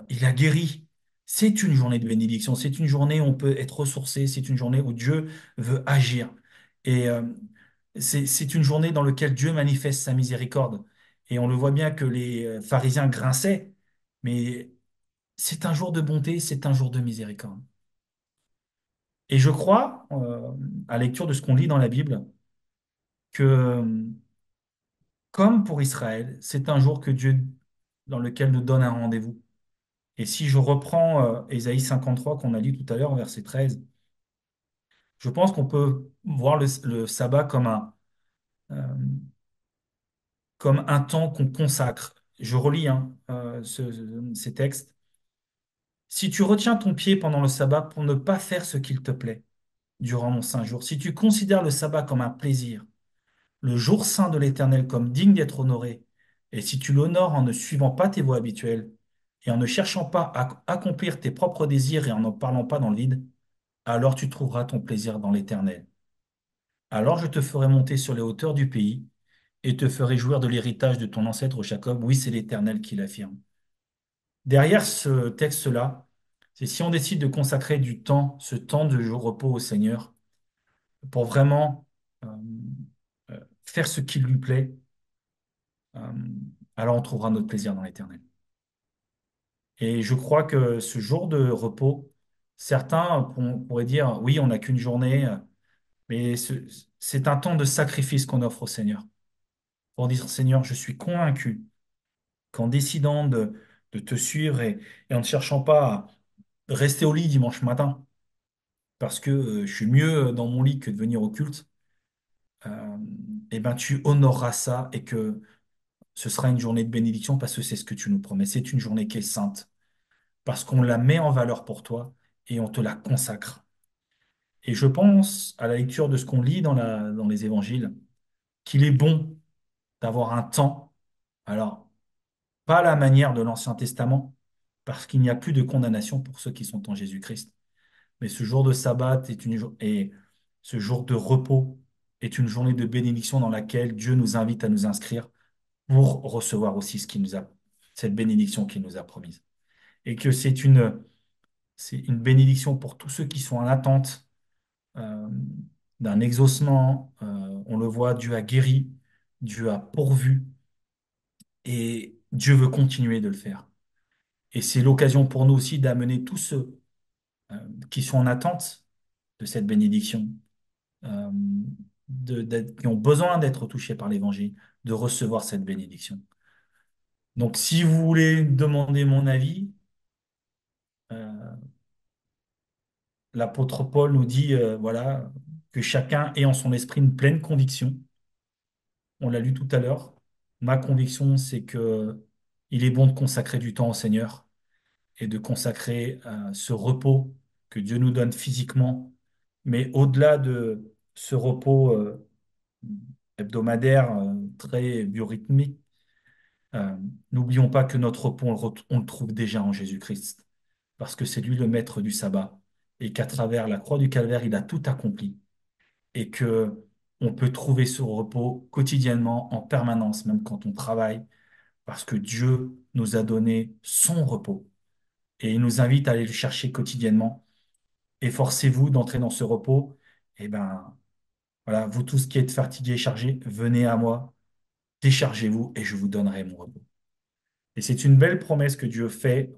Il a guéri. C'est une journée de bénédiction. C'est une journée où on peut être ressourcé. C'est une journée où Dieu veut agir. Et c'est une journée dans laquelle Dieu manifeste sa miséricorde. Et on le voit bien que les pharisiens grinçaient, mais c'est un jour de bonté, c'est un jour de miséricorde. Et je crois, à la lecture de ce qu'on lit dans la Bible, que comme pour Israël, c'est un jour que Dieu, dans lequel nous donne un rendez-vous. Et si je reprends Ésaïe 53 qu'on a lu tout à l'heure, verset 13, je pense qu'on peut voir le sabbat euh, comme un temps qu'on consacre. Je relis hein, ces textes. Si tu retiens ton pied pendant le sabbat pour ne pas faire ce qu'il te plaît durant mon saint jour, si tu considères le sabbat comme un plaisir, le jour saint de l'Éternel comme digne d'être honoré, et si tu l'honores en ne suivant pas tes voies habituelles, et en ne cherchant pas à accomplir tes propres désirs et en n'en parlant pas dans le vide, alors tu trouveras ton plaisir dans l'Éternel. alors je te ferai monter sur les hauteurs du pays et te ferai jouir de l'héritage de ton ancêtre Jacob. Oui, c'est l'Éternel qui l'affirme. Derrière ce texte-là, c'est si on décide de consacrer du temps, ce temps de repos au Seigneur, pour vraiment euh, faire ce qui lui plaît, euh, alors on trouvera notre plaisir dans l'Éternel. Et je crois que ce jour de repos, certains pourraient dire, oui, on n'a qu'une journée, mais c'est un temps de sacrifice qu'on offre au Seigneur. Pour dire, Seigneur, je suis convaincu qu'en décidant de te suivre et en ne cherchant pas à rester au lit dimanche matin, parce que je suis mieux dans mon lit que de venir au culte, euh, eh ben, tu honoreras ça et que ce sera une journée de bénédiction parce que c'est ce que tu nous promets. C'est une journée qui est sainte, parce qu'on la met en valeur pour toi et on te la consacre. Et je pense, à la lecture de ce qu'on lit dans les évangiles, qu'il est bon d'avoir un temps, alors pas à la manière de l'Ancien Testament, parce qu'il n'y a plus de condamnation pour ceux qui sont en Jésus-Christ. Mais ce jour de sabbat et ce jour de repos est une journée de bénédiction dans laquelle Dieu nous invite à nous inscrire pour recevoir aussi cette bénédiction qu'il nous a promise. Et que c'est une bénédiction pour tous ceux qui sont en attente euh, d'un exaucement. On le voit, Dieu a guéri, Dieu a pourvu et Dieu veut continuer de le faire. Et c'est l'occasion pour nous aussi d'amener tous ceux euh, qui sont en attente de cette bénédiction, euh, qui ont besoin d'être touchés par l'Évangile, de recevoir cette bénédiction. Donc, si vous voulez demander mon avis, euh, l'apôtre Paul nous dit, voilà, que chacun ait en son esprit une pleine conviction. On l'a lu tout à l'heure. Ma conviction, c'est que il est bon de consacrer du temps au Seigneur et de consacrer ce repos que Dieu nous donne physiquement, mais au-delà de ce repos hebdomadaire très biorhythmique, euh, n'oublions pas que notre repos, on le trouve déjà en Jésus-Christ, parce que c'est lui le maître du sabbat, et qu'à travers la croix du Calvaire, il a tout accompli, et que on peut trouver ce repos quotidiennement, en permanence, même quand on travaille, parce que Dieu nous a donné son repos, et il nous invite à aller le chercher quotidiennement. Efforcez-vous d'entrer dans ce repos. Et ben, voilà, vous tous qui êtes fatigués et chargés, venez à moi, déchargez-vous et je vous donnerai mon repos. Et c'est une belle promesse que Dieu fait,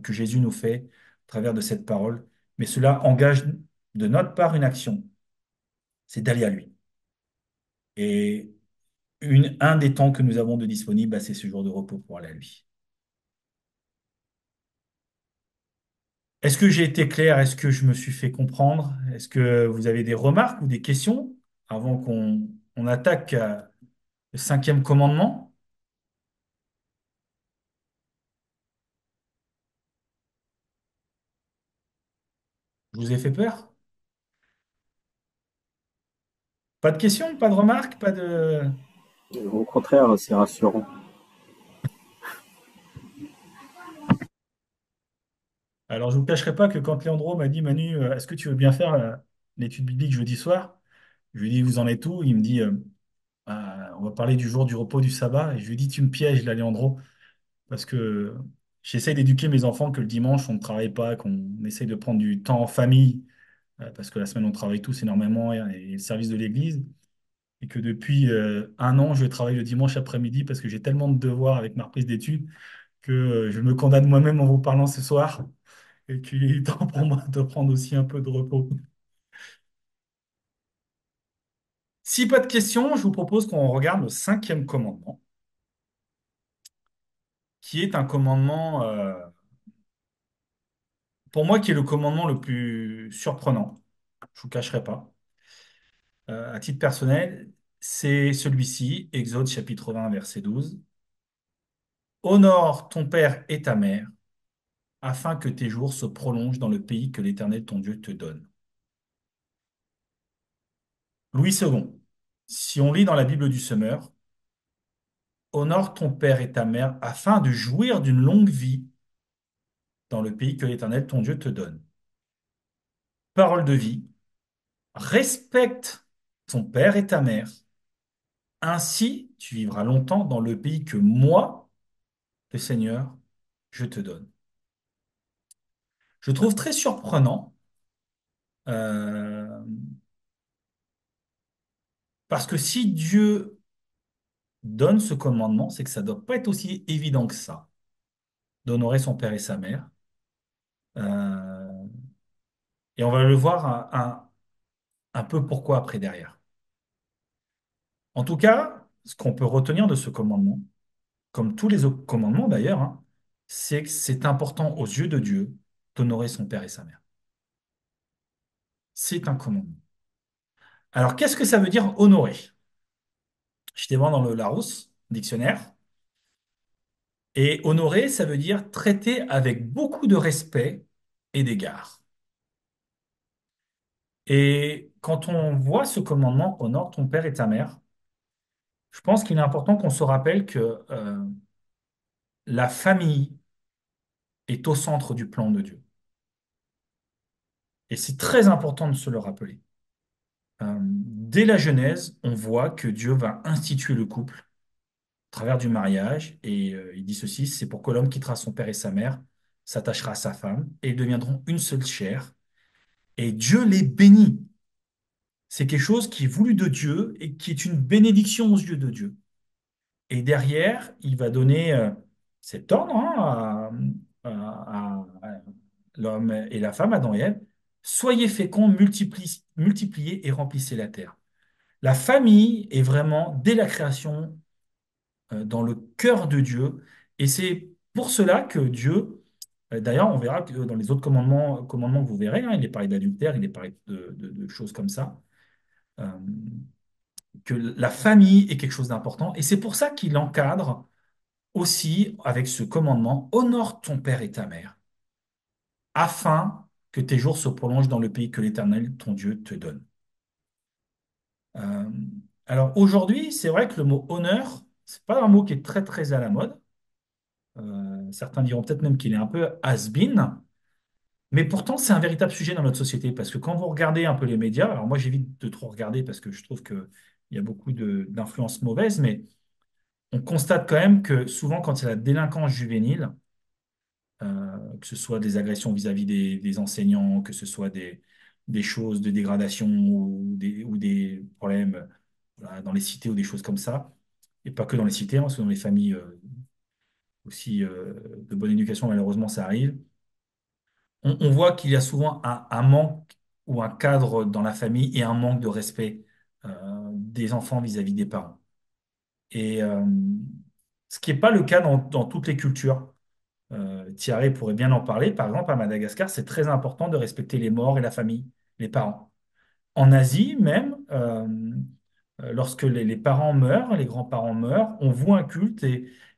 que Jésus nous fait à travers de cette parole. Mais cela engage de notre part une action, c'est d'aller à lui. Et un des temps que nous avons de disponible, bah, c'est ce jour de repos pour aller à lui. Est-ce que j'ai été clair? Est-ce que je me suis fait comprendre? Est-ce que vous avez des remarques ou des questions avant qu'on attaque le cinquième commandement? Je vous ai fait peur? Pas de questions, pas de remarques, pas de... Au contraire, c'est rassurant. Alors, je ne vous cacherai pas que quand Léandro m'a dit, Manu, est-ce que tu veux bien faire l'étude biblique jeudi soir? Je lui ai dit, vous en êtes où? Il me dit, on va parler du jour du repos du sabbat. Et je lui ai dit, tu me pièges là, Léandro, parce que j'essaie d'éduquer mes enfants que le dimanche, on ne travaille pas, qu'on essaye de prendre du temps en famille, parce que la semaine, on travaille tous énormément et le service de l'église. Et que depuis un an, je travaille le dimanche après-midi parce que j'ai tellement de devoirs avec ma reprise d'études que je me condamne moi-même en vous parlant ce soir et qu'il est temps pour moi de prendre aussi un peu de repos. Si pas de questions, je vous propose qu'on regarde le cinquième commandement, qui est un commandement, pour moi, qui est le commandement le plus surprenant. Je vous cacherai pas. À titre personnel, c'est celui-ci, Exode chapitre 20, verset 12. Honore ton père et ta mère, afin que tes jours se prolongent dans le pays que l'Éternel ton Dieu te donne. Louis II, si on lit dans la Bible du Semeur, honore ton père et ta mère afin de jouir d'une longue vie dans le pays que l'Éternel ton Dieu te donne. Parole de vie, respecte ton père et ta mère. Ainsi, tu vivras longtemps dans le pays que moi, le Seigneur, je te donne. Je trouve très surprenant euh, parce que si Dieu donne ce commandement, c'est que ça ne doit pas être aussi évident que ça, d'honorer son père et sa mère. Euh, et on va le voir un peu pourquoi après derrière. En tout cas, ce qu'on peut retenir de ce commandement, comme tous les autres commandements d'ailleurs, hein, c'est que c'est important aux yeux de Dieu d'honorer son père et sa mère. C'est un commandement. Alors, qu'est-ce que ça veut dire honorer? Je t'ai voir dans le Larousse, dictionnaire. Et honorer, ça veut dire traiter avec beaucoup de respect et d'égard. Et quand on voit ce commandement, honore ton père et ta mère, je pense qu'il est important qu'on se rappelle que la famille est au centre du plan de Dieu. Et c'est très important de se le rappeler. Dès la Genèse, on voit que Dieu va instituer le couple à travers du mariage. Et il dit ceci, c'est pour que l'homme quittera son père et sa mère, s'attachera à sa femme, et ils deviendront une seule chair. Et Dieu les bénit. C'est quelque chose qui est voulu de Dieu et qui est une bénédiction aux yeux de Dieu. Et derrière, il va donner cet ordre hein, à l'homme et la femme, Adam et Ève. Soyez féconds, multipliez et remplissez la terre. La famille est vraiment, dès la création, dans le cœur de Dieu. Et c'est pour cela que Dieu, d'ailleurs, on verra que dans les autres commandements que vous verrez, hein, il est parlé d'adultère, il est parlé de choses comme ça, euh, que la famille est quelque chose d'important. Et c'est pour ça qu'il encadre aussi avec ce commandement, honore ton père et ta mère, afin que tes jours se prolongent dans le pays que l'Éternel, ton Dieu, te donne. Euh, alors aujourd'hui, c'est vrai que le mot honneur, c'est pas un mot qui est très très à la mode. Certains diront peut-être même qu'il est un peu has-been, mais pourtant c'est un véritable sujet dans notre société parce que quand vous regardez un peu les médias, alors moi j'évite de trop regarder parce que je trouve qu'il y a beaucoup d'influences mauvaises, mais on constate quand même que souvent quand c'est la délinquance juvénile, que ce soit des agressions vis-à-vis des enseignants, que ce soit des choses de dégradation ou des problèmes voilà, dans les cités ou des choses comme ça, et pas que dans les cités, hein, parce que dans les familles aussi de bonne éducation, malheureusement, ça arrive. On voit qu'il y a souvent un manque ou un cadre dans la famille et un manque de respect des enfants vis-à-vis des parents. Et ce qui n'est pas le cas dans toutes les cultures. Thierry pourrait bien en parler. Par exemple, à Madagascar, c'est très important de respecter les morts et la famille, les parents. En Asie même, lorsque les parents meurent, les grands-parents meurent, on voue un culte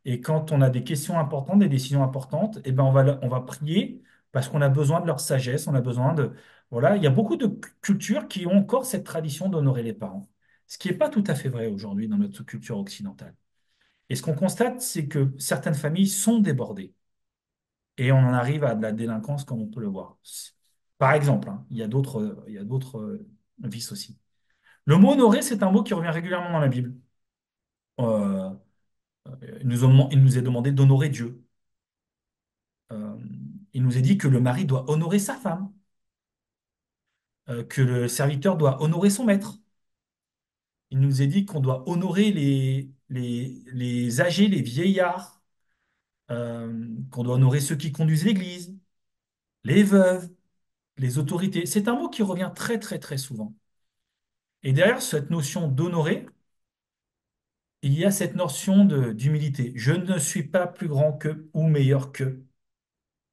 et quand on a des questions importantes, des décisions importantes, eh ben on va prier parce qu'on a besoin de leur sagesse, on a besoin de... Voilà, il y a beaucoup de cultures qui ont encore cette tradition d'honorer les parents, ce qui n'est pas tout à fait vrai aujourd'hui dans notre culture occidentale. Et ce qu'on constate, c'est que certaines familles sont débordées et on en arrive à de la délinquance comme on peut le voir. Par exemple, hein, il y a d'autres vices aussi. Le mot honorer, c'est un mot qui revient régulièrement dans la Bible. Euh, il nous est demandé d'honorer Dieu. Euh, il nous est dit que le mari doit honorer sa femme, que le serviteur doit honorer son maître. Il nous est dit qu'on doit honorer les âgés, les vieillards, qu'on doit honorer ceux qui conduisent l'Église, les veuves, les autorités. C'est un mot qui revient très, très, très souvent. Et derrière cette notion d'honorer, il y a cette notion d'humilité. Je ne suis pas plus grand que ou meilleur que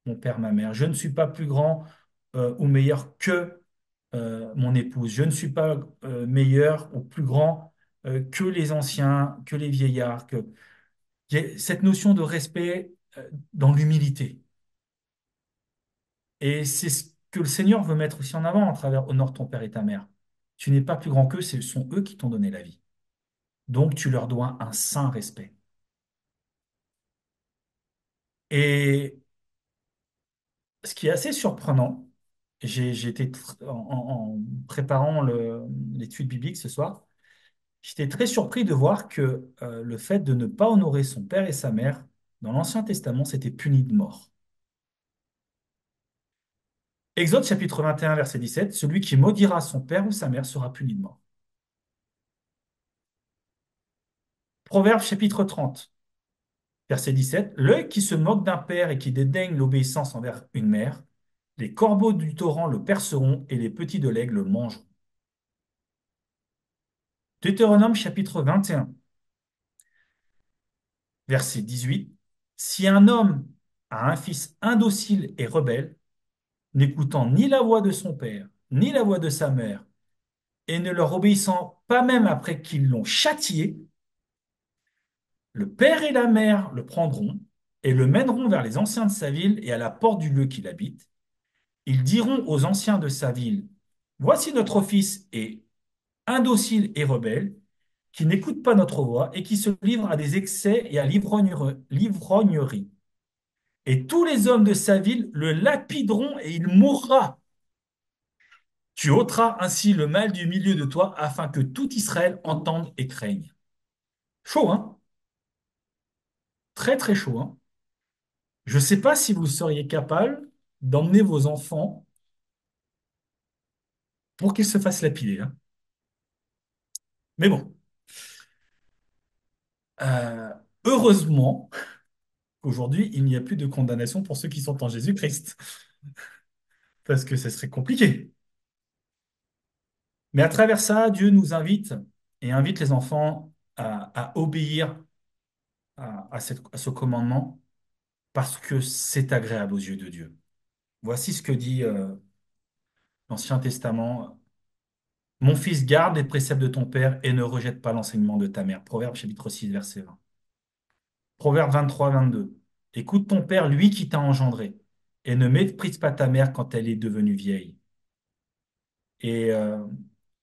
mon père, ma mère. Je ne suis pas plus grand ou meilleur que mon épouse. Je ne suis pas meilleur ou plus grand que les anciens, que les vieillards. Il y a cette notion de respect dans l'humilité. Et c'est ce que le Seigneur veut mettre aussi en avant à travers Honore ton père et ta mère. Tu n'es pas plus grand qu'eux, ce sont eux qui t'ont donné la vie. Donc tu leur dois un saint respect. Et ce qui est assez surprenant, en préparant l'étude biblique ce soir, j'étais très surpris de voir que le fait de ne pas honorer son père et sa mère, dans l'Ancien Testament, c'était puni de mort. Exode chapitre 21, verset 17, celui qui maudira son père ou sa mère sera puni de mort. Proverbe chapitre 30, verset 17, l'œil qui se moque d'un père et qui dédaigne l'obéissance envers une mère, les corbeaux du torrent le perceront et les petits de l'aigle le mangeront. Deutéronome chapitre 21, verset 18, si un homme a un fils indocile et rebelle, n'écoutant ni la voix de son père, ni la voix de sa mère, et ne leur obéissant pas même après qu'ils l'ont châtié, le père et la mère le prendront et le mèneront vers les anciens de sa ville et à la porte du lieu qu'il habite. Ils diront aux anciens de sa ville, voici notre fils est indocile et rebelle, qui n'écoute pas notre voix et qui se livre à des excès et à l'ivrognerie. Et tous les hommes de sa ville le lapideront et il mourra. Tu ôteras ainsi le mal du milieu de toi afin que tout Israël entende et craigne. Chaud, hein? Très, très chaud, hein? Je ne sais pas si vous seriez capable d'emmener vos enfants pour qu'ils se fassent lapider, hein. Mais bon, euh, heureusement qu'aujourd'hui, il n'y a plus de condamnation pour ceux qui sont en Jésus-Christ, parce que ce serait compliqué. Mais à travers ça, Dieu nous invite et invite les enfants à obéir à ce commandement parce que c'est agréable aux yeux de Dieu. Voici ce que dit l'Ancien Testament. Mon fils, garde les préceptes de ton père et ne rejette pas l'enseignement de ta mère. Proverbe chapitre 6, verset 20. Proverbe 23, 22. Écoute ton père, lui qui t'a engendré, et ne méprise pas ta mère quand elle est devenue vieille. Et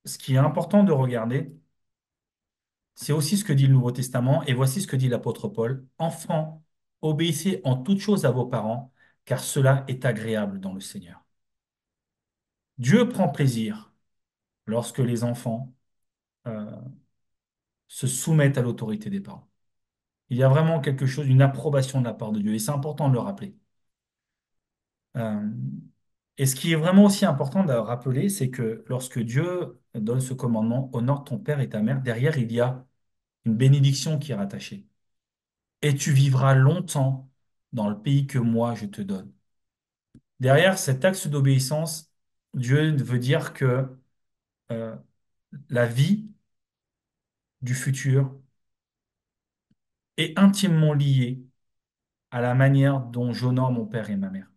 ce qui est important de regarder, c'est aussi ce que dit le Nouveau Testament, et voici ce que dit l'apôtre Paul. Enfants, obéissez en toutes choses à vos parents, car cela est agréable dans le Seigneur. Dieu prend plaisir lorsque les enfants euh, se soumettent à l'autorité des parents. Il y a vraiment quelque chose, une approbation de la part de Dieu, et c'est important de le rappeler. Euh, et ce qui est vraiment aussi important de rappeler, c'est que lorsque Dieu donne ce commandement, honore ton père et ta mère, derrière, il y a une bénédiction qui est rattachée. Et tu vivras longtemps dans le pays que moi je te donne. Derrière cet axe d'obéissance, Dieu veut dire que euh, la vie du futur est intimement liée à la manière dont j'honore mon père et ma mère.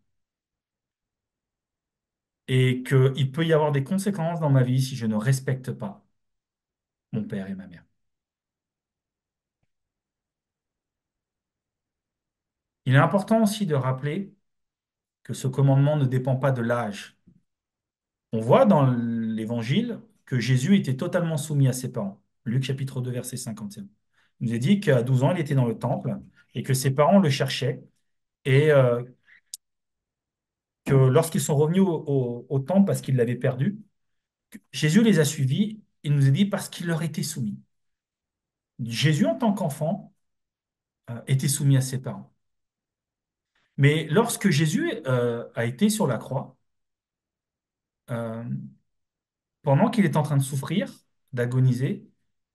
Et qu'il peut y avoir des conséquences dans ma vie si je ne respecte pas mon père et ma mère. Il est important aussi de rappeler que ce commandement ne dépend pas de l'âge. On voit dans l'Évangile que Jésus était totalement soumis à ses parents. Luc chapitre 2, verset 51. Il nous est dit qu'à 12 ans, il était dans le temple et que ses parents le cherchaient et que lorsqu'ils sont revenus au temple parce qu'ils l'avaient perdu, Jésus les a suivis, il nous est dit parce qu'il leur était soumis. Jésus, en tant qu'enfant, était soumis à ses parents. Mais lorsque Jésus a été sur la croix, euh, pendant qu'il est en train de souffrir, d'agoniser,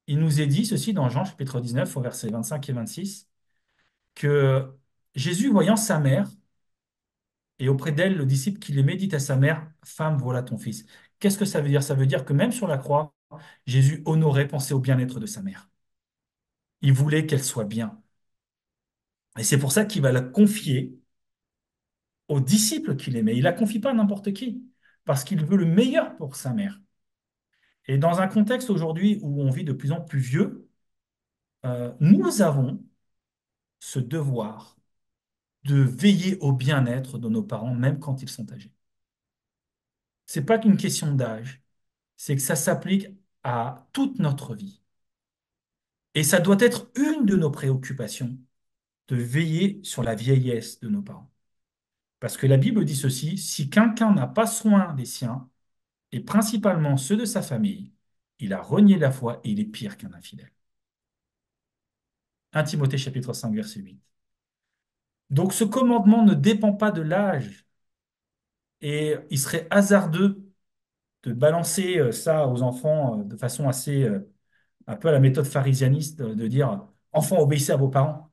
il nous est dit ceci dans Jean chapitre 19 au verset 25 et 26, que Jésus, voyant sa mère, et auprès d'elle, le disciple qui l'aimait dit à sa mère, Femme, voilà ton fils. Qu'est-ce que ça veut dire? Ça veut dire que même sur la croix, Jésus honorait, pensait au bien-être de sa mère. Il voulait qu'elle soit bien. Et c'est pour ça qu'il va la confier aux disciples qu'il aimait. Il ne la confie pas à n'importe qui, parce qu'il veut le meilleur pour sa mère. Et dans un contexte aujourd'hui où on vit de plus en plus vieux, nous avons ce devoir de veiller au bien-être de nos parents, même quand ils sont âgés. C'est pas qu'une question d'âge, c'est que ça s'applique à toute notre vie. Et ça doit être une de nos préoccupations, de veiller sur la vieillesse de nos parents. Parce que la Bible dit ceci, si quelqu'un n'a pas soin des siens, et principalement ceux de sa famille, il a renié la foi et il est pire qu'un infidèle. 1 Timothée chapitre 5, verset 8. Donc ce commandement ne dépend pas de l'âge et il serait hasardeux de balancer ça aux enfants de façon assez, un peu à la méthode pharisianiste, de dire, enfants, obéissez à vos parents.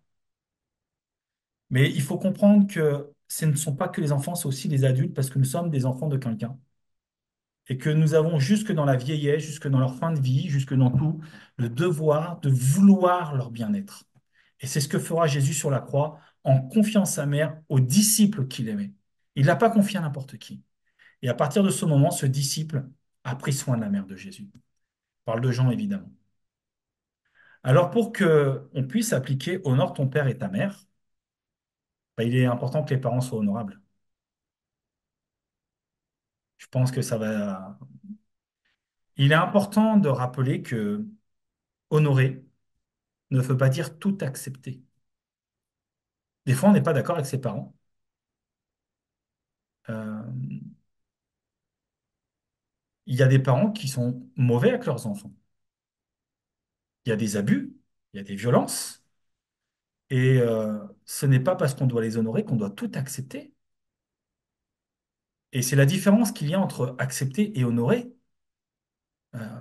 Mais il faut comprendre que ce ne sont pas que les enfants, c'est aussi les adultes parce que nous sommes des enfants de quelqu'un. Et que nous avons jusque dans la vieillesse, jusque dans leur fin de vie, jusque dans tout, le devoir de vouloir leur bien-être. Et c'est ce que fera Jésus sur la croix en confiant sa mère aux disciples qu'il aimait. Il ne l'a pas confié à n'importe qui. Et à partir de ce moment, ce disciple a pris soin de la mère de Jésus. On parle de Jean, évidemment. Alors pour que on puisse appliquer honore ton père et ta mère, bah, il est important que les parents soient honorables. Je pense que ça va. Il est important de rappeler que honorer ne veut pas dire tout accepter. Des fois, on n'est pas d'accord avec ses parents. Euh, il y a des parents qui sont mauvais avec leurs enfants. Il y a des abus, il y a des violences, et ce n'est pas parce qu'on doit les honorer qu'on doit tout accepter. Et c'est la différence qu'il y a entre accepter et honorer. Euh,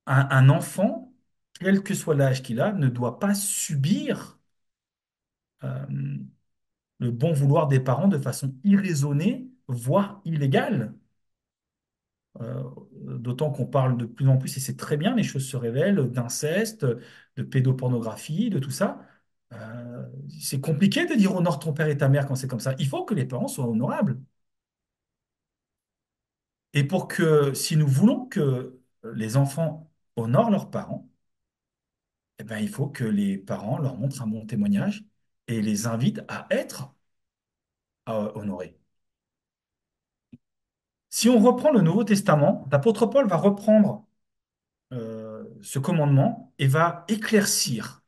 un enfant, quel que soit l'âge qu'il a, ne doit pas subir euh, le bon vouloir des parents de façon irraisonnée, voire illégale. Euh, D'autant qu'on parle de plus en plus, et c'est très bien, les choses se révèlent, d'inceste, de pédopornographie, de tout ça. C'est compliqué de dire honore ton père et ta mère quand c'est comme ça. Il faut que les parents soient honorables. Et pour que, si nous voulons que les enfants honorent leurs parents, eh ben, il faut que les parents leur montrent un bon témoignage et les invitent à être honorés. Si on reprend le Nouveau Testament, l'apôtre Paul va reprendre ce commandement et va éclaircir.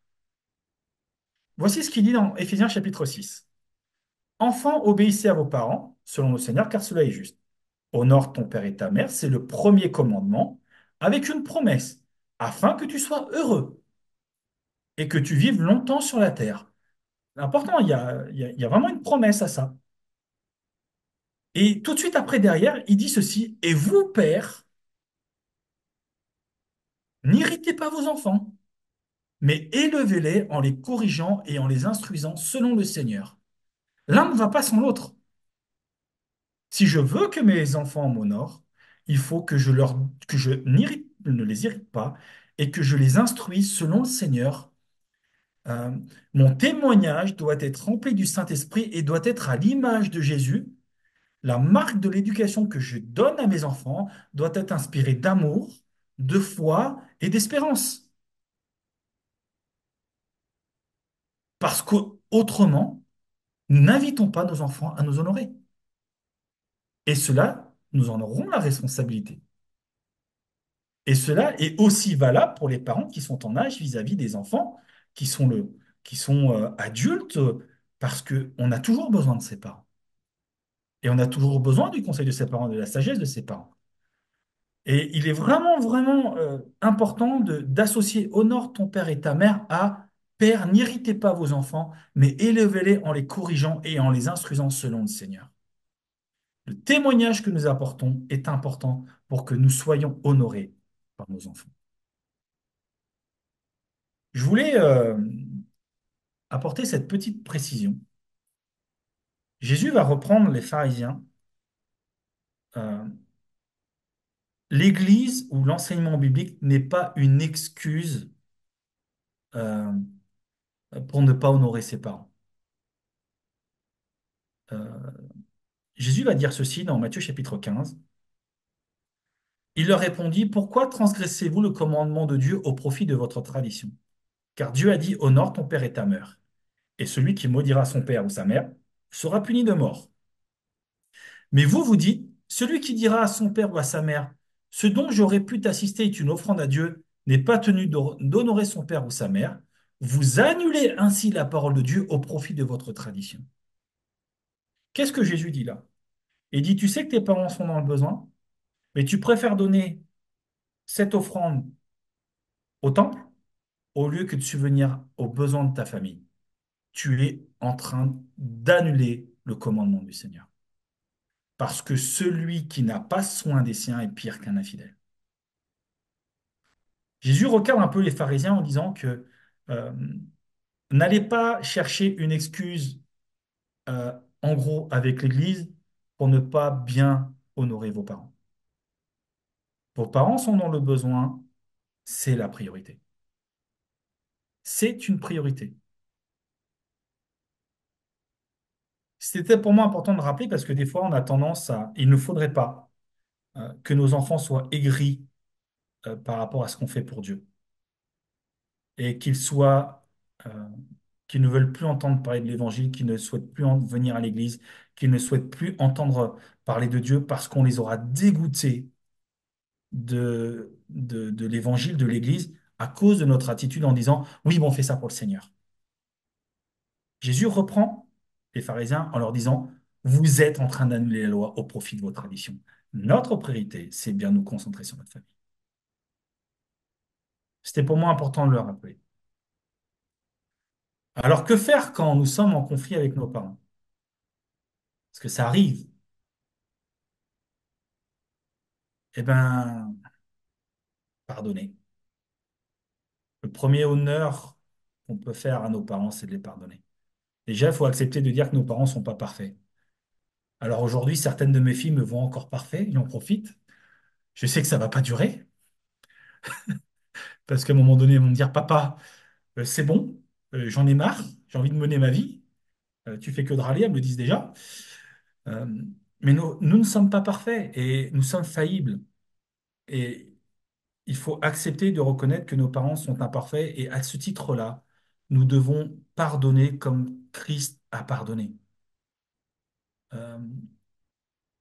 Voici ce qu'il dit dans Éphésiens chapitre 6. Enfants, obéissez à vos parents, selon le Seigneur, car cela est juste. Honore ton père et ta mère, c'est le premier commandement, avec une promesse, afin que tu sois heureux et que tu vives longtemps sur la terre. C'est important, il y a vraiment une promesse à ça. Et tout de suite après, derrière, il dit ceci, et vous, pères, n'irritez pas vos enfants, mais élevez-les en les corrigeant et en les instruisant selon le Seigneur. L'un ne va pas sans l'autre. Si je veux que mes enfants m'honorent, il faut que je ne les irrite pas et que je les instruise selon le Seigneur. Euh, Mon témoignage doit être rempli du Saint-Esprit et doit être à l'image de Jésus. La marque de l'éducation que je donne à mes enfants doit être inspirée d'amour, de foi et d'espérance. Parce qu'autrement, nous n'invitons pas nos enfants à nous honorer. Et cela, nous en aurons la responsabilité. Et cela est aussi valable pour les parents qui sont en âge vis-à-vis des enfants qui sont adultes, parce qu'on a toujours besoin de ses parents. Et on a toujours besoin du conseil de ses parents, de la sagesse de ses parents. Et il est vraiment, vraiment important d'associer honore ton père et ta mère à père, n'irritez pas vos enfants, mais élevez-les en les corrigeant et en les instruisant selon le Seigneur. Le témoignage que nous apportons est important pour que nous soyons honorés par nos enfants. Je voulais apporter cette petite précision. Jésus va reprendre les pharisiens. Euh, L'Église ou l'enseignement biblique n'est pas une excuse euh, pour ne pas honorer ses parents. Euh, Jésus va dire ceci dans Matthieu chapitre 15. Il leur répondit, pourquoi transgressez-vous le commandement de Dieu au profit de votre tradition? Car Dieu a dit, honore ton père et ta mère. Et celui qui maudira son père ou sa mère sera puni de mort. Mais vous, vous dites, celui qui dira à son père ou à sa mère, ce dont j'aurais pu t'assister est une offrande à Dieu, n'est pas tenu d'honorer son père ou sa mère, vous annulez ainsi la parole de Dieu au profit de votre tradition. Qu'est-ce que Jésus dit là? Il dit, tu sais que tes parents sont dans le besoin, mais tu préfères donner cette offrande au temple au lieu que de subvenir aux besoins de ta famille. Tu es en train d'annuler le commandement du Seigneur. Parce que celui qui n'a pas soin des siens est pire qu'un infidèle. Jésus recadre un peu les pharisiens en disant que euh, n'allez pas chercher une excuse, euh, en gros, avec l'Église pour ne pas bien honorer vos parents. Vos parents sont dans le besoin, c'est la priorité. C'est une priorité. C'était pour moi important de rappeler parce que des fois, on a tendance à... Il ne faudrait pas que nos enfants soient aigris par rapport à ce qu'on fait pour Dieu et qu'ils soient... euh, qu'ils ne veulent plus entendre parler de l'Évangile, qu'ils ne souhaitent plus venir à l'Église, qu'ils ne souhaitent plus entendre parler de Dieu parce qu'on les aura dégoûtés de l'Évangile, de l'Église, à cause de notre attitude en disant, oui, bon, on fait ça pour le Seigneur. Jésus reprend les pharisiens en leur disant, vous êtes en train d'annuler la loi au profit de vos traditions. Notre priorité, c'est bien nous concentrer sur notre famille. C'était pour moi important de le rappeler. Alors que faire quand nous sommes en conflit avec nos parents? Parce que ça arrive. Eh bien, pardonner. Le premier honneur qu'on peut faire à nos parents, c'est de les pardonner. Déjà, il faut accepter de dire que nos parents ne sont pas parfaits. Alors aujourd'hui, certaines de mes filles me voient encore parfait, j'en profite. Je sais que ça va pas durer, parce qu'à un moment donné, elles vont me dire, Papa, c'est bon, j'en ai marre, j'ai envie de mener ma vie. Tu fais que de râler, elles me le disent déjà. Euh, mais nous ne sommes pas parfaits et nous sommes faillibles. Et il faut accepter de reconnaître que nos parents sont imparfaits et à ce titre-là, nous devons pardonner comme Christ a pardonné. Euh,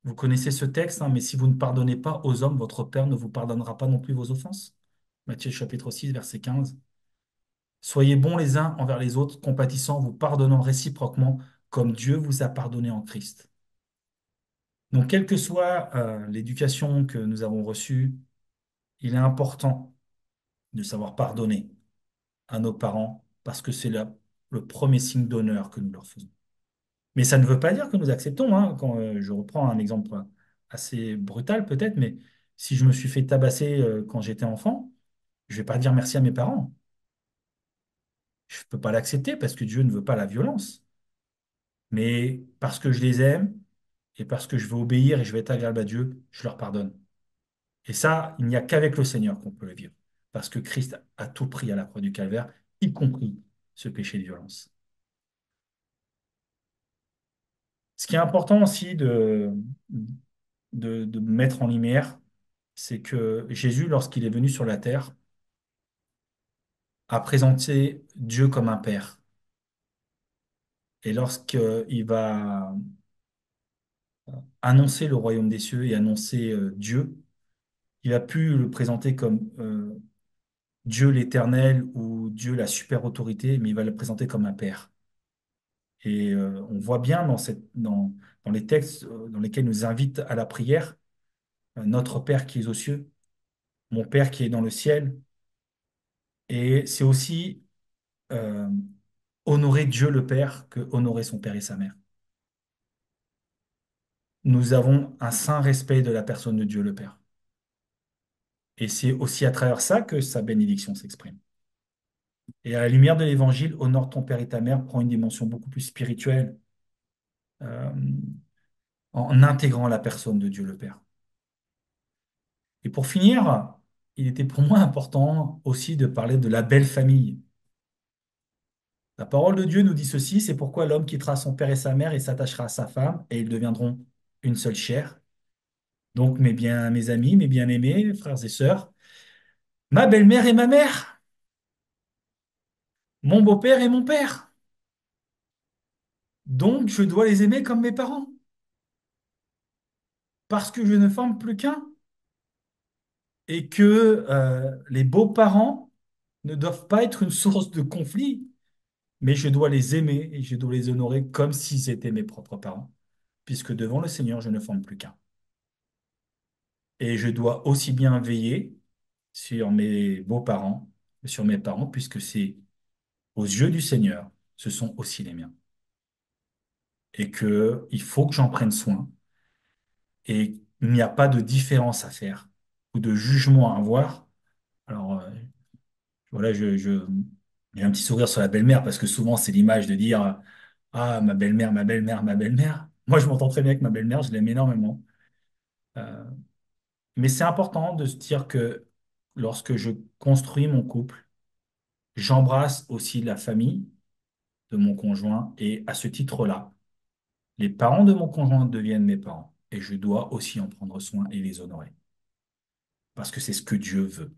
Vous connaissez ce texte, hein, mais si vous ne pardonnez pas aux hommes, votre Père ne vous pardonnera pas non plus vos offenses. Matthieu chapitre 6, verset 15. Soyez bons les uns envers les autres, compatissants, vous pardonnant réciproquement, comme Dieu vous a pardonné en Christ. Donc, quelle que soit l'éducation que nous avons reçue, il est important de savoir pardonner à nos parents parce que c'est le premier signe d'honneur que nous leur faisons. Mais ça ne veut pas dire que nous acceptons, hein, quand je reprends un exemple assez brutal peut-être, mais si je me suis fait tabasser quand j'étais enfant, je ne vais pas dire merci à mes parents. Je ne peux pas l'accepter parce que Dieu ne veut pas la violence. Mais parce que je les aime et parce que je veux obéir et je veux être agréable à Dieu, je leur pardonne. Et ça, il n'y a qu'avec le Seigneur qu'on peut le vivre. Parce que Christ a tout pris à la croix du Calvaire, y compris ce péché de violence. Ce qui est important aussi de mettre en lumière, c'est que Jésus, lorsqu'il est venu sur la terre, a présenté Dieu comme un père. Et lorsqu'il va annoncer le royaume des cieux et annoncer Dieu, il a pu le présenter comme Dieu l'Éternel ou Dieu la super autorité, mais il va le présenter comme un père. Et on voit bien dans les textes dans lesquels il nous invite à la prière, Notre Père qui es aux cieux, mon Père qui est dans le ciel. Et c'est aussi euh, honorer Dieu le Père que honorer son Père et sa mère. Nous avons un saint respect de la personne de Dieu le Père. Et c'est aussi à travers ça que sa bénédiction s'exprime. Et à la lumière de l'Évangile, honore ton Père et ta mère prend une dimension beaucoup plus spirituelle euh, en intégrant la personne de Dieu le Père. Et pour finir, il était pour moi important aussi de parler de la belle famille. La parole de Dieu nous dit ceci, c'est pourquoi l'homme quittera son père et sa mère et s'attachera à sa femme, et ils deviendront une seule chair. Donc, mes amis, mes bien-aimés, frères et sœurs, ma belle-mère et ma mère, mon beau-père et mon père. Donc, je dois les aimer comme mes parents, parce que je ne forme plus qu'un, et que les beaux-parents ne doivent pas être une source de conflit, mais je dois les aimer et je dois les honorer comme s'ils étaient mes propres parents. puisque devant le Seigneur, je ne forme plus qu'un. Et je dois aussi bien veiller sur mes beaux-parents que sur mes parents, puisque c'est aux yeux du Seigneur, ce sont aussi les miens. Et que il faut que j'en prenne soin. Et il n'y a pas de différence à faire ou de jugement à avoir. Alors, voilà, j'ai un petit sourire sur la belle-mère parce que souvent, c'est l'image de dire, ah, ma belle-mère, ma belle-mère, ma belle-mère. Moi, je m'entends très bien avec ma belle-mère, je l'aime énormément. Euh, mais c'est important de se dire que lorsque je construis mon couple, j'embrasse aussi la famille de mon conjoint et à ce titre-là, les parents de mon conjoint deviennent mes parents et je dois aussi en prendre soin et les honorer parce que c'est ce que Dieu veut.